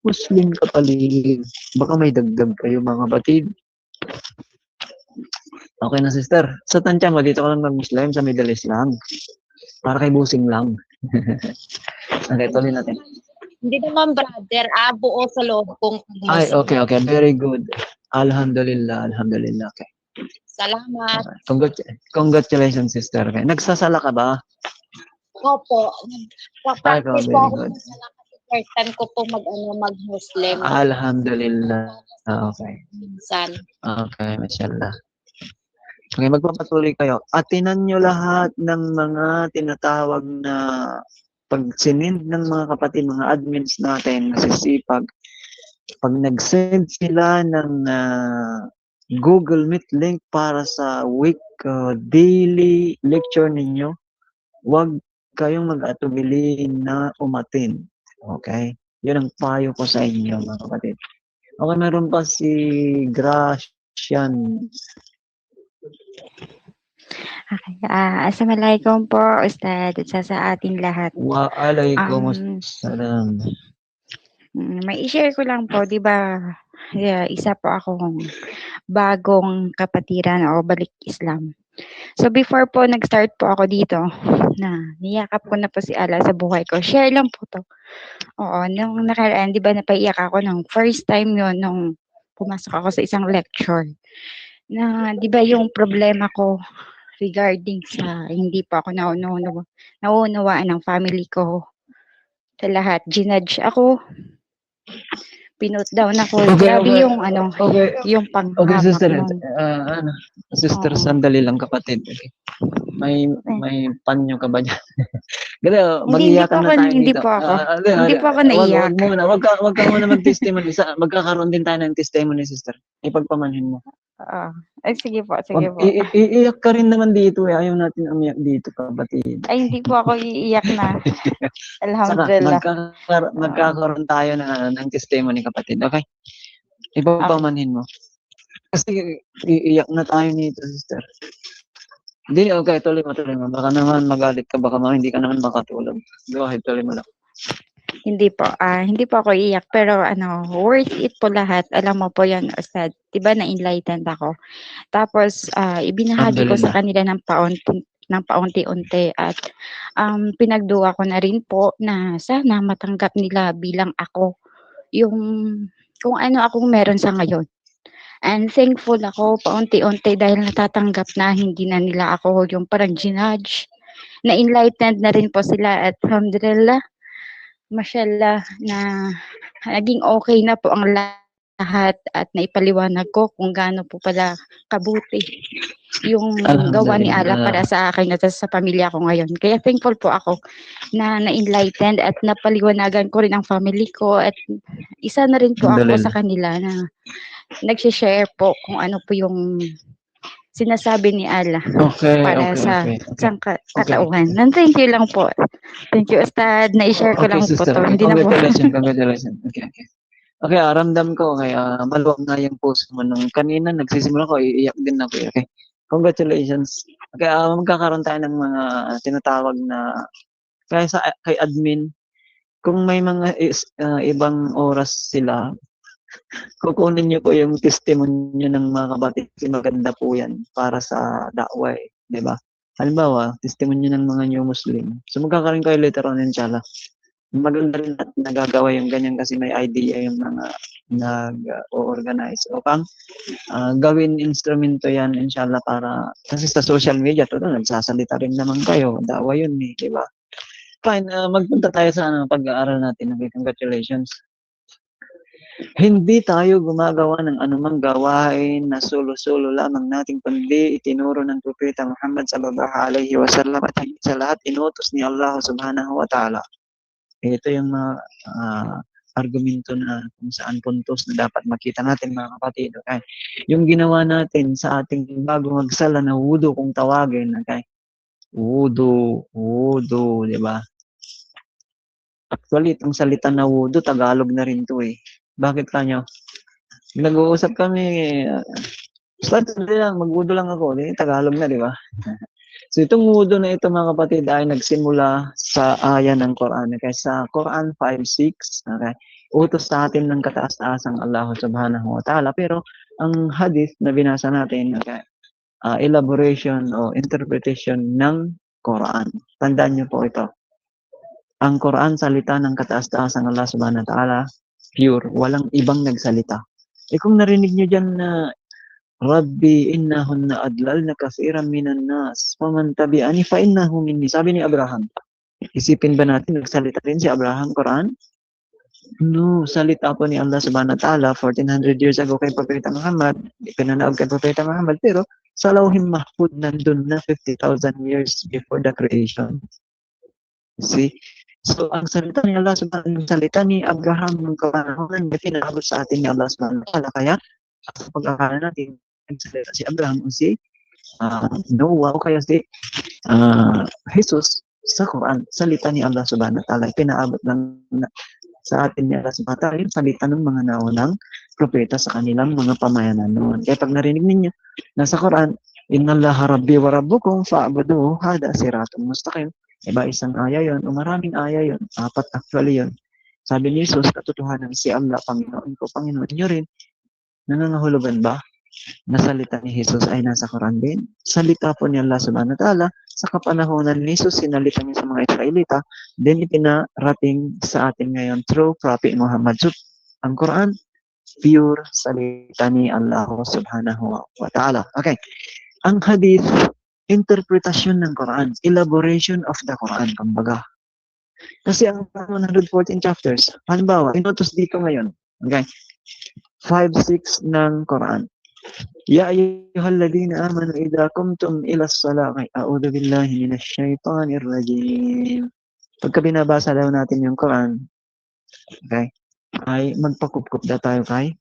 Muslim ka paligid. Baka may dagdag kayo mga batid. Okay na, sister. Sa tansya mo, dito ka lang mag-Muslim, sa Middle East lang. Para kay busing lang. Okay, tuloy natin. Hindi naman brother, buo sa loob kong Ay, Muslim. okay. Very good. Alhamdulillah. Okay. Salamat. Congratulations, sister. Okay. Nagsasala ka ba? Opo. Ay, Practice very po ako good. sa first time ko po mag-Muslim. Alhamdulillah. Okay. Minsan. Okay, mashallah. Okay, magpapatuloy kayo. Atinan nyo lahat ng mga tinatawag na pag-send ng mga kapatid, mga admins natin, nasisipag. Pag nag-send sila ng Google Meet link para sa daily lecture ninyo, huwag kayong mag-atubili na umatin. Okay? Yun ang payo ko sa inyo, mga kapatid. Okay, meron pa si Gracian. Okay. Assalamualaikum po, Ustad, at sa ating lahat. Waalaikumsalam. May i-share ko lang po, di ba, isa po akong bagong kapatiran o balik Islam. So before po nag-start po ako dito, na niyakap ko na po si Allah sa buhay ko. Share lang po to. Oo, nung nakaraan, di ba napaiyak ako nung first time yon nung pumasok ako sa isang lecture. Na, di ba yung problema ko, regarding sa hindi po ako nauunawaan ng family ko sa lahat. Ginudge ako, pinut down ako. Okay, Grabe okay. yung Okay, yung okay, panghamak sister. nun. Sister, Oo. sandali lang kapatid. Okay. May panyo ka ba dyan? Kasi Hindi po mag-iyakan na ako, tayo hindi dito. po ako. Hindi, Hindi po ako wag naiyak. muna, wag ka muna mag-testimony. Magkakaroon din tayo ng testimony, sister. Ipagpamanhin mo. Oo. Ay, sige po, Wag, sige po. iiyak ka rin naman dito eh. Ayaw natin umiyak dito, kapatid. Ay, hindi po ako iiyak na. Saka, Alhamdulillah. magkakaroon tayo ng testimony, kapatid. Okay? Okay. Ipagpamanhin mo. Kasi iiyak na tayo nito, sister. Hindi, okay, tuloy mo. Baka naman magalit ka, baka hindi ka naman makatulog. Go ahead, tuloy mo lang. Hindi po, hindi po ako iiyak, pero worth it po lahat. Alam mo po yan, Ustad. Diba na-enlightened ako? Tapos, ibinahagi ko sa Alhamdulillah. kanila ng paunti-unti at pinagduwa ko na rin po na sana matanggap nila bilang ako yung kung ano akong meron sa ngayon. And thankful ako paunti-unti dahil natatanggap na hindi na nila ako yung parang ginudge. Na-enlightened na rin po sila at alhamdulillah, mashallah na naging okay na po ang lahat at naipaliwanag ko kung gaano po pala kabuti yung gawa ni Allah para sa akin at sa pamilya ko ngayon. Kaya thankful po ako na na-enlightened at napaliwanagan ko rin ang family ko at isa na rin po ako sa kanila na nag-share po kung ano po yung sinasabi ni Allah para sa katauhan. Thank you lang po. Thank you, Ustad. Na-share ko lang sister. po to. Hindi na po. Congratulations. Okay. Okay, ramdam ko. Okay, maluwag na yung post mo. Nung kanina, nagsisimula ko, iiyak din ako. Okay. Congratulations. Okay, magkakaroon tayo ng mga tinatawag na, kay admin, kung may mga ibang oras sila, kukunin niyo po yung testimony ng mga kapatid. Maganda po yan para sa da'wah, di ba? Halimbawa, testimony ng mga new Muslim. So magkakaroon kayo later on, inshallah. Maganda rin at nagagawa yung ganyan kasi may idea yung mga nag-organize. O pang gawin instrumento yan, inshallah, para kasi sa social media, nagsasalita rin naman kayo. Da'wah yun eh, di ba? Fine, magpunta tayo sa pag-aaral natin. Okay, congratulations. Hindi tayo gumagawa ng anumang gawain na solo-solo lamang nating kundi itinuro ng Propeta Muhammad sallallahu alaihi wasallam at higit sa lahat inutos ni Allah subhanahu wa ta'ala. Ito yung mga argumento na kung saan puntos na dapat makita natin, mga kapatid. Okay? Yung ginawa natin sa ating bagong magsala na wudu kung tawagin. Okay? Wudu, di ba? Actually, itong salita na wudu, Tagalog na rin to eh. Bakit kanyo? Nag-uusap kami, mag-wudu lang ako. Tagalog na, di ba? So itong wudu na ito, mga kapatid, ay nagsimula sa aya ng Quran. Okay? Sa Quran 5:6, okay? Utos sa atin ng kataas-taasang Allah subhanahu wa ta'ala. Pero ang hadith na binasa natin, okay? Elaboration o interpretation ng Quran. Tandaan niyo po ito. Ang Quran, salita ng kataas-taasang Allah subhanahu wa ta'ala, pure, walang ibang nagsalita. Kung narinig niyo dyan na Rabbi innahunna adlalna katsiran minan nas faman tabi'ani fa innahu minni. Sabi ni Abraham. Isipin ba natin nagsalita rin si Abraham Quran? No, salita po ni Allah subhanahu wa ta'ala 1400 years ago kay Propeta Muhammad. Pinanaog kay Propeta Muhammad, pero sa Lawhim Mahfud nandun na 50,000 years before the creation. See? So, ang salita ni Allah subhanahu wa ta'ala, salita ni Abraham ng kapanahon na pinabot sa atin ni Allah subhanahu wa ta'ala. Kaya, sa pag-akala natin, nagsalita si Abraham o si Noah o kaya si Jesus sa Quran, salita ni Allah subhanahu wa ta'ala. Pinaabot lang sa atin ni Allah subhanahu wa ta'ala yung salita ng mga naunang propeta sa kanilang mga pamayanan noon. Kaya pag narinig ninyo, nasa Quran, Inna Allaha Rabbi wa Rabbukum fa'buduhu hada siratun mustaqim. Iba isang aya yun, o maraming aya yun, 4 actually yun. Sabi ni Jesus, katotohanan si Allah, Panginoon ko, Panginoon nyo rin. Nangangahulugan ba na salita ni Jesus ay nasa Quran din? Salita po ni Allah subhanahu wa ta'ala, sa kapanahonan ni Jesus, sinalita niya sa mga Israelita, then ipinarating sa atin ngayon through Prophet Muhammad. So, ang Quran, pure salita ni Allah subhanahu wa ta'ala. Okay. Ang hadith interpretasyon ng Quran, elaboration of the Quran, kumbaga. Kasi ang 114 chapters, halimbawa, inutos dito ngayon, okay, 5-6 ng Quran. Ya ayyuhalladhina amanu idza qumtum ila as-salati a'udzu billahi minash shaitanir rajim. Pagka binabasa daw natin yung Quran, okay, ay magpakupkup na tayo kay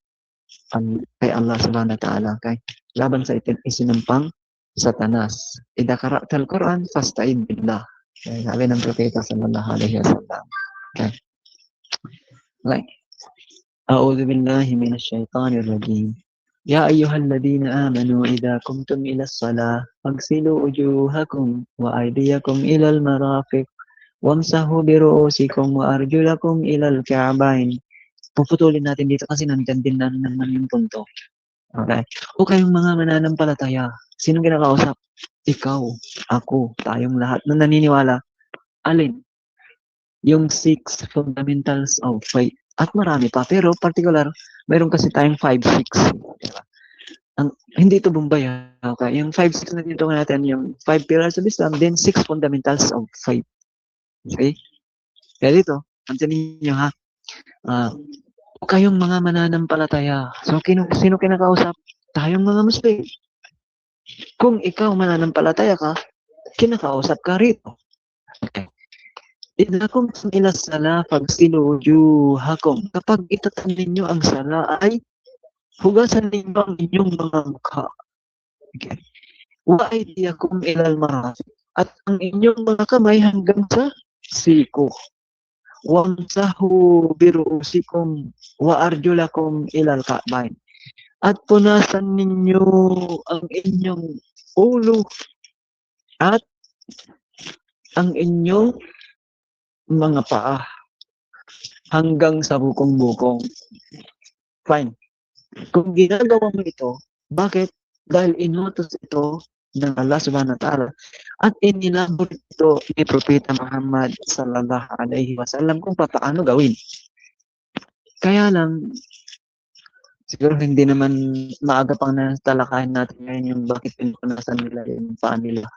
Allah subhanahu wa ta'ala, okay? Laban sa isinampang Satanas. Idza qara'tal Quran fasta'id billah. Okay, sabi ng propeta sallallahu alaihi wasallam. Okay. Okay. A'udzu billahi minash shaitanir rajim. Ya ayyuhalladhina amanu idza qumtum ila as-salah faghsilu wujuhakum wa aydiyakum ila al-marafiq wamsahu bi ru'usikum wa arjulakum ila al-ka'bayn. Puputulin natin dito kasi nandyan din na naman yung punto. Okay? O kayong mga mananampalataya, sinong kinakausap? Ikaw, ako, tayong lahat na naniniwala. Alin? Yung 6 fundamentals of faith. At marami pa, pero particular, mayroon kasi tayong 5-6. Diba? Hindi ito Bombay. Okay? Yung 5-6 na dito natin, yung 5 pillars of Islam, then 6 fundamentals of faith. Okay? Kaya dito, antanin nyo ha, kayong mga mananampalataya. So, sino kinakausap? Tayong mga Muslim. Kung ikaw mananampalataya ka, kinakausap ka rito. Okay. Idza kuntum ila as-salah faghsilu wujuhakum. Kapag itatan ninyo ang sala ay hugasan ninyo ang inyong mga mukha. Okay. Wa aydiyakum ila al-marafiq. At ang inyong mga kamay hanggang sa siko. Wamsahu biru'usikum wa arjulakum ila al-ka'bayn. At punasan ninyo ang inyong ulo at ang inyong mga paa hanggang sa bukong-bukong. Fine. Kung ginagawa mo ito, bakit? Dahil inutos ito ng Allah subhanahu wa ta'ala at inilabot ito ni Propeta Muhammad sallallahu alaihi wasallam kung paano gawin. Kaya lang, siguro hindi naman maaga pang natalakayan natin ngayon yung bakit pinupunasan nila yung paa nila.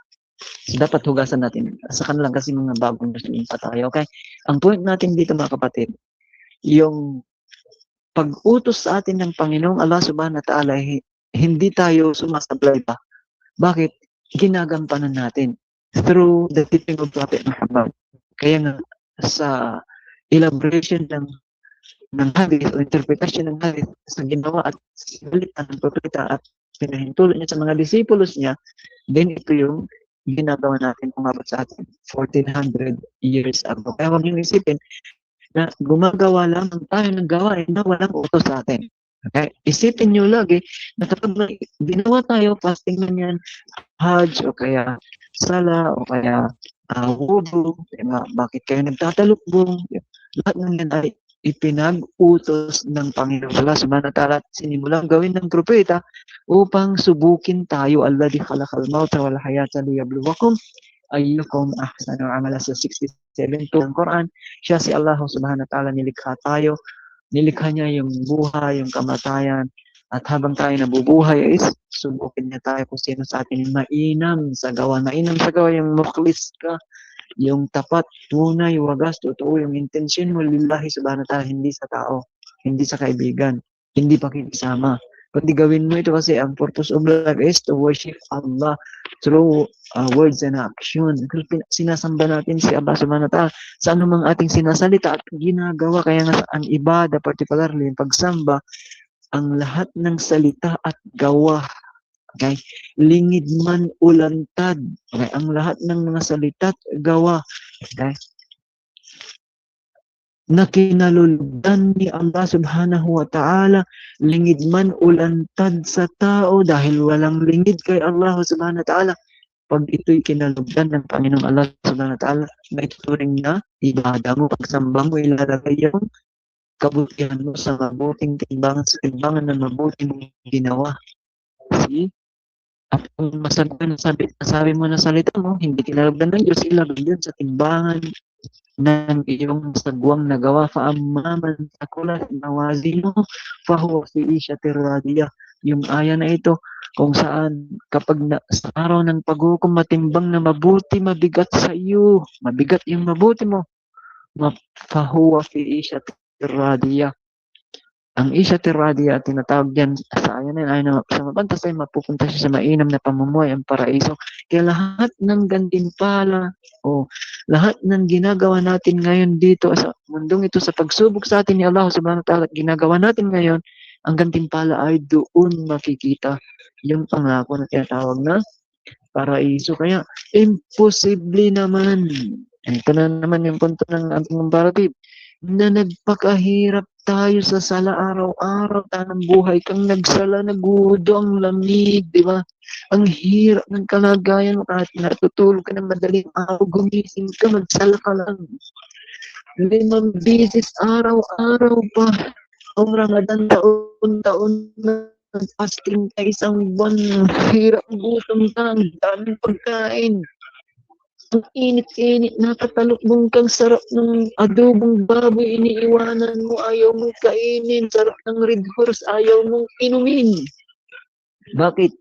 So, dapat hugasan natin. Sa kanilang kasi mga bagong Muslim pa tayo. Okay? Ang point natin dito mga kapatid, yung pag-utos sa atin ng Panginoong Allah subhanahu wa ta'ala, hindi tayo sumasablay pa. Bakit? Ginagampanan natin through the teaching of Prophet Muhammad. Kaya nga, sa elaboration ng hadith o interpretation ng hadith sa ginawa at salita ng propeta at pinahintulot niya sa mga disipulos niya, then ito yung ginagawa natin kung abot sa atin 1400 years ago. Kaya huwag niyong isipin na gumagawa lamang tayo ng gawain na walang utos sa atin. Okay? Isipin niyo lagi na kapag ginawa tayo, fasting man yan, hajj o kaya sala o kaya wudu, diba? Bakit kayo nagtatalukbong? Lahat ng yan ay ipinag-utos ng Panginoon Allah subhanahu wa ta'ala at sinimulang gawin ng propeta upang subukin tayo. Alladhi khalaqal mauta wal hayata liyabluwakum ayyukum ahsanu amala. Sa 67 ng Quran, siya si Allah subhanahu wa ta'ala, nilikha tayo. Nilikha niya yung buhay, yung kamatayan. At habang tayo nabubuhay is subukin niya tayo kung sino sa atin yung mainam sa gawa. Mainam sa gawa yung mukhlis ka, yung tapat, tunay, wagas, totoo, yung intensyon mo lillahi subhanahu wa ta'ala, hindi sa tao, hindi sa kaibigan, hindi pakikisama. Kundi gawin mo ito kasi ang purpose of life is to worship Allah through words and action. Sinasamba natin si Allah subhanahu wa ta'ala sa anumang ating sinasalita at ginagawa. Kaya nga ang ibada, particularly yung pagsamba, ang lahat ng salita at gawa, okay, lingid man ulantad, okay, ang lahat ng mga salita at gawa, okay, na kinalulugdan ni Allah subhanahu wa ta'ala, lingid man ulantad sa tao dahil walang lingid kay Allah subhanahu wa ta'ala. Pag ito'y kinalugdan ng Panginoong Allah subhanahu wa ta'ala, may turing na ibada mo, pagsamba mo, ilalagay yung kabutihan mo sa mabuting timbangan, sa timbangan ng mabuting ginawa. See? At kung masagwan sabi mo na salita mo, hindi kinalugdan ng Diyos, ilagay yun sa timbangan ng iyong sagwang nagawa. Fa'ammaman takulat mawazino fahuwa fi isyatir radiyah. yung aya na ito kung saan kapag sa araw ng paghukom matimbang na mabuti mabigat sa iyo, mabigat yung mabuti mo, fahuwa fi isha radiya. Ang isha radiya tinatawag diyan sa ayan ay na sa mapantas ay mapupunta siya sa mainam na pamumuhay ang paraiso. Kaya lahat ng gantimpala o lahat ng ginagawa natin ngayon dito sa mundong ito sa pagsubok sa atin ni Allah Subhanahu wa Ta'ala ginagawa natin ngayon, ang gantimpala ay doon makikita yung pangako na tinatawag na paraiso. Kaya imposible naman. Ito na naman yung punto ng ating comparative na nagpakahirap tayo sa sala araw-araw tanang buhay kang nagsala nagudo ang lamig, di ba? Ang hirap ng kalagayan mo kahit natutulog ka ng madaling araw, gumising ka, magsala ka lang. 5 beses araw-araw pa. Ang Ramadan taon-taon na fasting ka isang buwan, hirap gutom ka, ang daming pagkain. Ang init-init, nakatalukbong kang sarap ng adobong baboy, iniiwanan mo, ayaw mong kainin, sarap ng red horse, ayaw mong inumin. Bakit?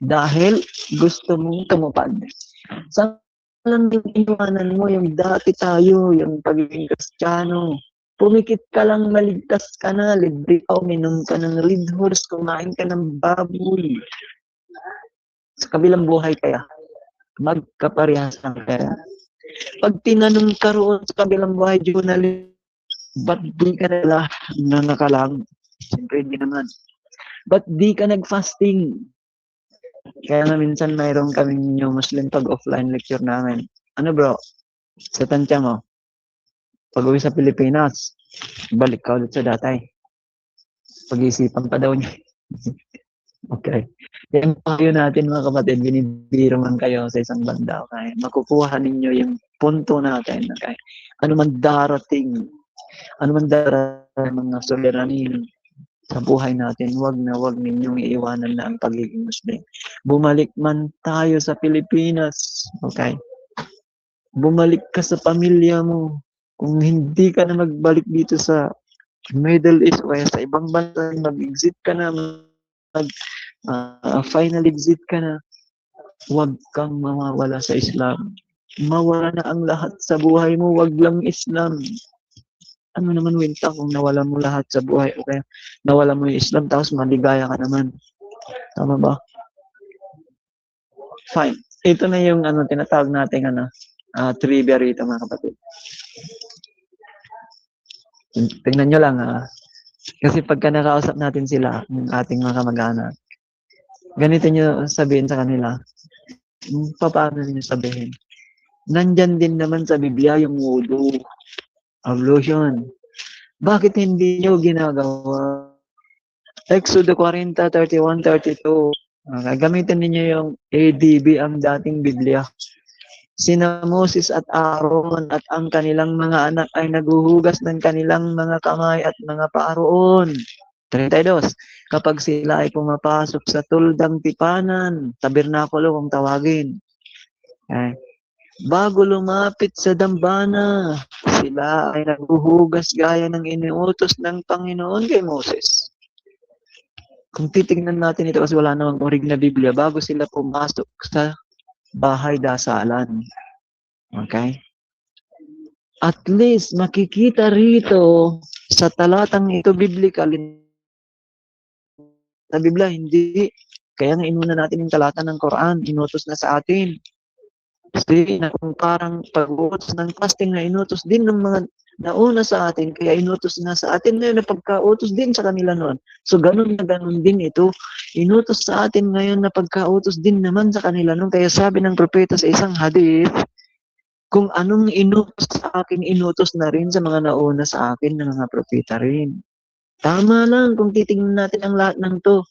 Dahil gusto mong tumupad. Saan lang din iniwanan mo yung dati tayo, yung pagiging Kristiyano. Pumikit ka lang, maligtas ka na, libre ka, uminom ka ng red horse, kumain ka ng baboy. Sa kabilang buhay kaya, magkaparehas ng kaya. Pag tinanong ka roon sa kabilang buhay, journalist, ba't di ka na nakalang? Siyempre, di naman. Ba't di ka nag-fasting? Kaya nga minsan mayroon kaming new Muslim pag offline lecture namin. Ano bro? Sa tansya mo, pag uwi sa Pilipinas, balik ka ulit sa datay. Pag-isipan pa daw niya. Okay. Yung payo natin mga kapatid, binibiro man kayo sa isang banda. Okay? Makukuha ninyo yung punto natin. Okay? Ano man darating mga suliranin sa buhay natin, wag ninyong iiwanan na ang pagiging Muslim. Bumalik man tayo sa Pilipinas, okay? Bumalik ka sa pamilya mo. Kung hindi ka na magbalik dito sa Middle East o sa ibang bansa, mag-exit ka na, final exit ka na, huwag kang mawawala sa Islam. Mawala na ang lahat sa buhay mo, wag lang Islam. Ano naman winta kung nawala mo lahat sa buhay o kaya nawala mo yung Islam tapos maligaya ka naman. Tama ba? Fine. Ito na yung tinatawag natin trivia rito mga kapatid. Tingnan nyo lang kasi pagka nakausap natin sila, yung ating mga kamag-anak, ganito nyo sabihin sa kanila, paano nyo sabihin? Nandyan din naman sa Biblia yung wudu, ablution. Bakit hindi nyo ginagawa? Exodo 40, 31, 32. Gamitin ninyo yung ADB, ang dating Biblia. Sina Moses at Aaron at ang kanilang mga anak ay naghuhugas ng kanilang mga kamay at mga paa roon. 32. Kapag sila ay pumapasok sa tuldang tipanan, tabernakulo kung tawagin. Okay. Bago lumapit sa dambana, sila ay naghuhugas gaya ng iniutos ng Panginoon kay Moses. Kung titignan natin ito kasi wala namang orig na Biblia, bago sila pumasok sa bahay dasalan. Okay? At least makikita rito sa talatang ito biblical sa Biblia, hindi. Kaya nga inuna natin yung talata ng Quran, inutos na sa atin. Kasi na kung parang pag-utos ng fasting na inutos din ng mga nauna sa atin, kaya inutos na sa atin ngayon na pagka-utos din sa kanila noon. So ganun na ganun din ito. Inutos sa atin ngayon na pagka-utos din naman sa kanila noon. Kaya sabi ng propeta sa isang hadith, kung anong inutos sa akin, inutos na rin sa mga nauna sa akin ng mga propeta rin. Tama lang kung titingnan natin ang lahat ng to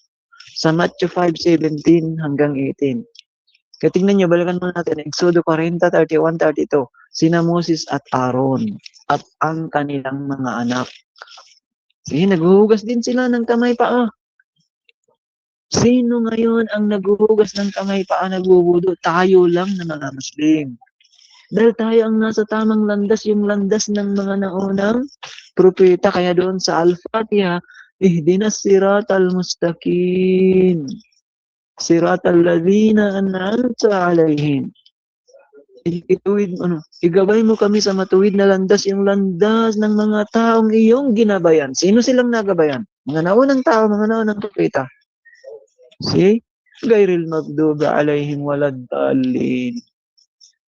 sa Matthew 5:17 hanggang 18. Kaya tingnan nyo, balikan mo natin, Exodo 40, 31, 32. Sina Moses at Aaron at ang kanilang mga anak. Sige, naghuhugas din sila ng kamay paa. Sino ngayon ang naghuhugas ng kamay paa, nagwuwudo? Tayo lang na mga Muslim. Dahil tayo ang nasa tamang landas, yung landas ng mga naunang propeta. Kaya doon sa Al-Fatiha, ihdinas siratal mustaqim. Siratal ladzina an'amta alaihim. Igabay mo kami sa matuwid na landas, yung landas ng mga taong iyong ginabayan. Sino silang nagabayan? Mga naunang tao, mga naunang propeta. See? Gairil magdubi alaihim waladdallin.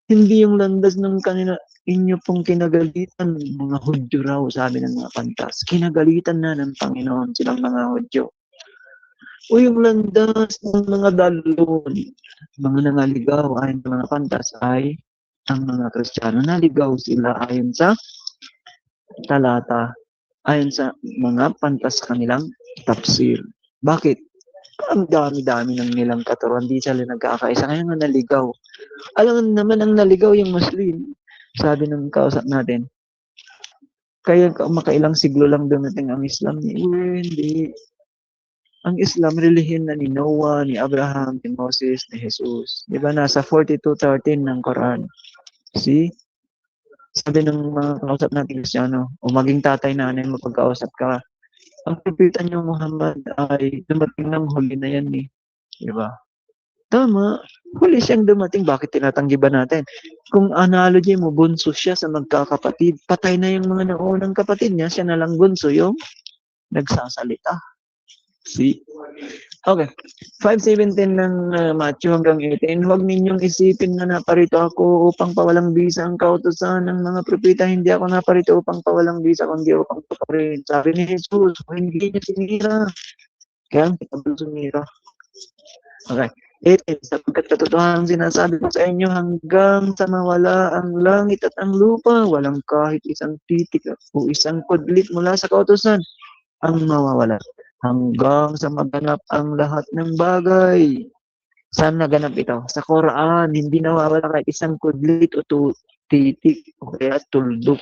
Hindi yung landas ng kanina, inyo pong kinagalitan, mga Hudyo raw, sabi ng mga pantas. Kinagalitan na ng Panginoon silang mga Hudyo. O yung landas ng mga dalon, mga nangaligaw ayon sa mga pantas ay ang mga Kristiyano. Naligaw sila ayon sa talata, ayon sa mga pantas kanilang tafsir. Bakit? Ang dami-dami ng nilang katuruan, di sila nagkakaisa. Kaya nga naligaw. Alam naman ang naligaw yung Muslim. Sabi ng kausap natin, kaya makailang siglo lang dumating ang Islam. Hindi. Ang Islam, relihiyon na ni Noah, ni Abraham, ni Moses, ni Jesus. Di ba? Nasa 42:13 ng Quran. See? Sabi ng mga kausap natin Kristiyano, o maging tatay nanay mo pagkausap ka, ang propeta niyo Muhammad ay dumating ng huli na yan eh. Di ba? Tama. Huli siyang dumating. Bakit tinatanggi ba natin? Kung analogy mo, bunso siya sa magkakapatid. Patay na yung mga naunang kapatid niya. Siya na lang bunso yung nagsasalita. See? Okay. 5:17 ng Matthew hanggang 18. Huwag ninyong isipin na naparito ako upang pawalang bisa ang kautusan ng mga propeta. Hindi ako naparito upang pawalang bisa, kundi upang paparin. Sabi ni Jesus, hindi niya sinira. Kaya ang kitabang sumira. Okay. 18. Sapagkat katotohanan sinasabi ko sa inyo hanggang sa mawala ang langit at ang lupa, walang kahit isang titik o isang kudlit mula sa kautusan ang mawawala. Hanggang sa maganap ang lahat ng bagay. Saan naganap ito? Sa Quran, hindi nawawala kahit isang kudlit o titik o kaya tuldok.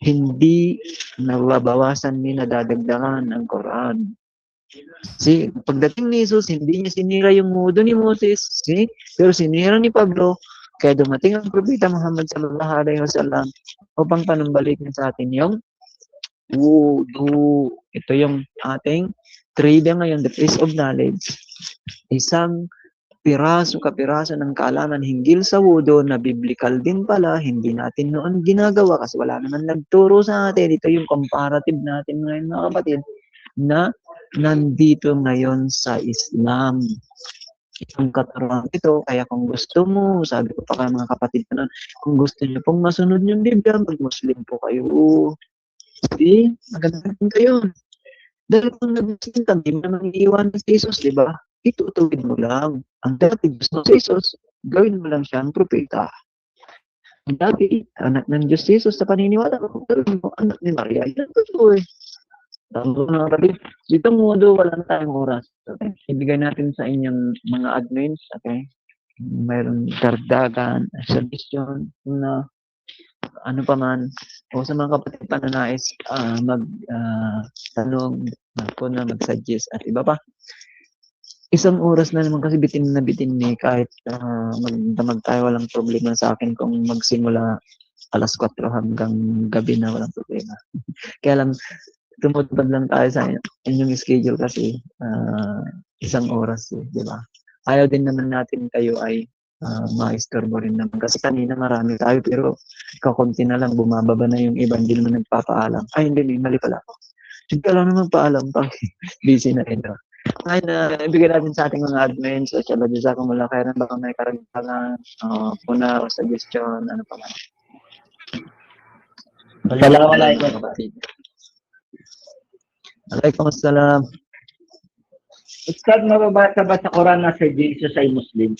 Hindi nababawasan ni nadadagdagan ang Quran. See, pagdating ni Jesus, hindi niya sinira yung mudo ni Moses, see? Pero sinira ni Pablo, kaya dumating ang propeta Muhammad sallallahu alaihi wasallam upang panumbalik niya sa atin yung wudu. Ito yung ating trivia ngayon, the piece of knowledge. Isang kapiraso ng kaalaman hinggil sa wudu na biblical din pala, hindi natin noon ginagawa kasi wala naman nagturo sa atin. Ito yung comparative natin ngayon mga kapatid na nandito ngayon sa Islam. Itong katuruan ito, kaya kung gusto mo, sabi ko pa kay mga kapatid na, kung gusto niyo pong masunod yung Biblia, mag-Muslim po kayo. See? Maganda din kayo. Dahil kung nag-Muslim ka, di mo naman iiwanan si Jesus, di ba? Itutuwid mo lang. Ang dati gusto si Jesus, gawin mo lang siyang propeta. Ang dati, anak ng Diyos si Jesus sa paniniwala ko, gawin mo anak ni Maria. Yan totoo eh. Tama na kapatid. Dito modo, wala na tayong oras. Okay? Ibigay natin sa inyong mga admins. Okay? Mayroong kardagan, suggestion na ano pa man. O sa mga kapatid pa na nais tanong, mag-suggest at iba pa. Isang oras na naman kasi bitin na bitin eh. Kahit magdamag tayo, walang problema sa akin kung magsimula alas 4 hanggang gabi na walang problema. Kaya lang, tumutupad lang tayo sa inyong schedule kasi isang oras eh, di ba? Ayaw din naman natin kayo ay ma-istorbo rin naman. Kasi kanina marami tayo pero kakunti na lang, bumababa na yung iba, hindi naman nagpapaalam. Ay, hindi, mali pala ako. Hindi ka lang naman paalam pa. Busy na rin. Ay, ibigay natin sa ating mga admins. So, siya ba, jazakumullah khairan, baka may karagdagan, puna o suggestion, ano pa man. Assalamualaikum. Waalaikumsalam. Ustad, mababasa ba sa Quran na si Jesus ay Muslim?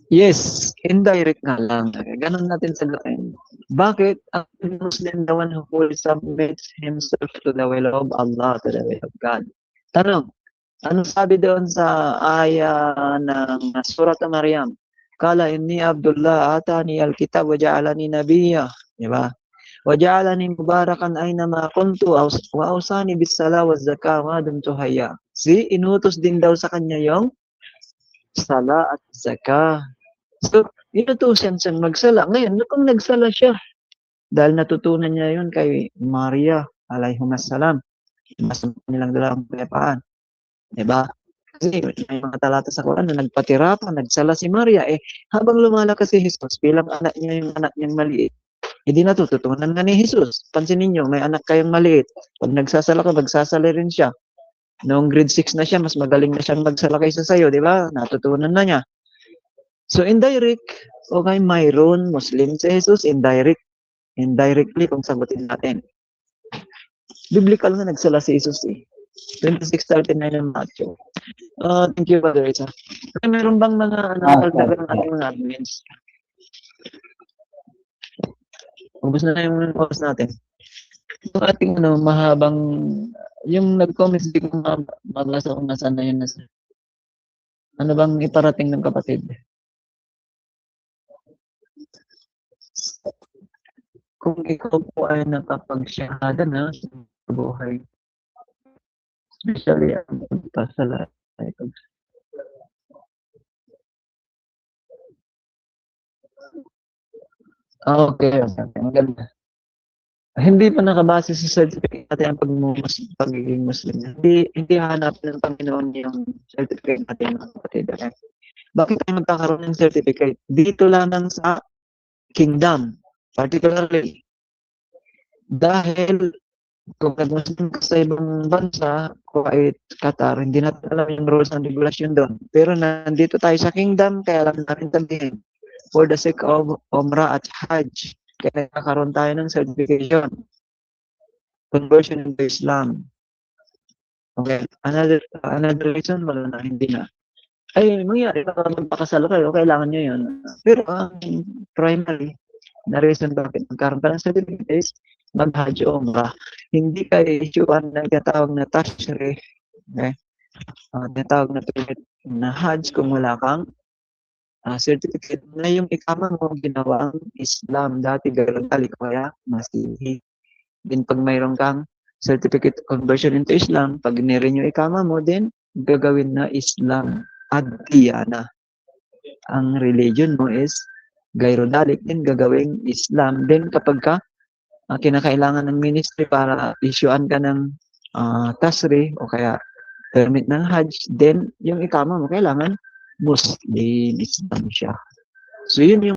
Yes, indirect nga lang. Ganun natin sagutin. Bakit? Ang Muslim, the one who fully submits himself to the will of Allah, to the will of God. Tanong, ano sabi doon sa aya ng Surat Maryam? Kala inni Abdullah atani al-kitab wa ja'alani nabiyya. Diba? Wa ja'alani mubarakan aynama kuntu wa awsani bis-sala wa zakah wa dumtu hayya. See, inutos din daw sa kanya yung sala at zakah. So, inutusan siyang magsala. Ngayon, kung nagsala siya, dahil natutunan niya yun kay Maria, alayhimas salam. Nasa nilang dalawang kapayapaan. Diba? Kasi may mga talata sa Quran na nagpatira pa, nagsala si Maria. Habang lumalakas si Jesus, bilang anak niya yung anak niyang maliit, hindi natututunan na ni Jesus. Pansinin niyo, may anak kayong maliit. Pag nagsasala ka, magsasala rin siya. Noong grade 6 na siya, mas magaling na siyang magsala kaysa sa'yo, di ba? Natutunan na niya. So, indirect, okay, mayroon Muslim si Jesus, indirectly kung sagutin natin. Biblical na nagsala si Jesus 26:39 ng Matthew. Thank you, Brother Isa. Meron bang mga nakakagdagan ng ating mga admins? Ubus na yung oras natin. Yung ating mahabang, yung nag-comments, di ko mabasa kung nasaan na yun. Ano bang iparating ng kapatid? Kung ikaw po ay nakapagsyahada na sa buhay, especially ang pagpasala, okay, ang ganda. Hindi pa nakabase sa certificate natin ang pagiging Muslim. Hindi hahanapin ng Panginoon yung certificate natin, mga kapatid. Okay? Bakit tayo magkakaroon ng certificate? Dito lamang sa kingdom, particularly. Dahil kung nag-Muslim ka sa ibang bansa, Kuwait, Qatar, hindi natin alam yung rules and regulation doon. Pero nandito tayo sa kingdom, kaya alam natin sabihin, for the sake of Umrah at Hajj, kaya nagkakaroon tayo ng certification. Conversion into Islam. Okay. Another reason, wala na, hindi na. Ay, mangyari, magpakasal kayo, kailangan nyo yun. Pero primary, na reason bakit magkaroon ka ng certificate is mag-Hajj o Umrah. Hindi kayo issuean na tinatawag na tashri. Okay? Tinatawag na permit na Hajj kung wala kang certificate na yung ikama mo ginawang Islam. Dati gano'n talik kaya Masihi. Then pag mayroon kang certificate conversion into Islam, pag nirenew ikama mo, then gagawin na Islam. Ad-Diyana. Ang religion mo is Gairodalik, then gagawing Islam. Then kapag ka kinakailangan ng ministry para issuean ka ng tasri o kaya permit ng Hajj, then yung ikama mo kailangan Muslim, Islam siya. So yun yung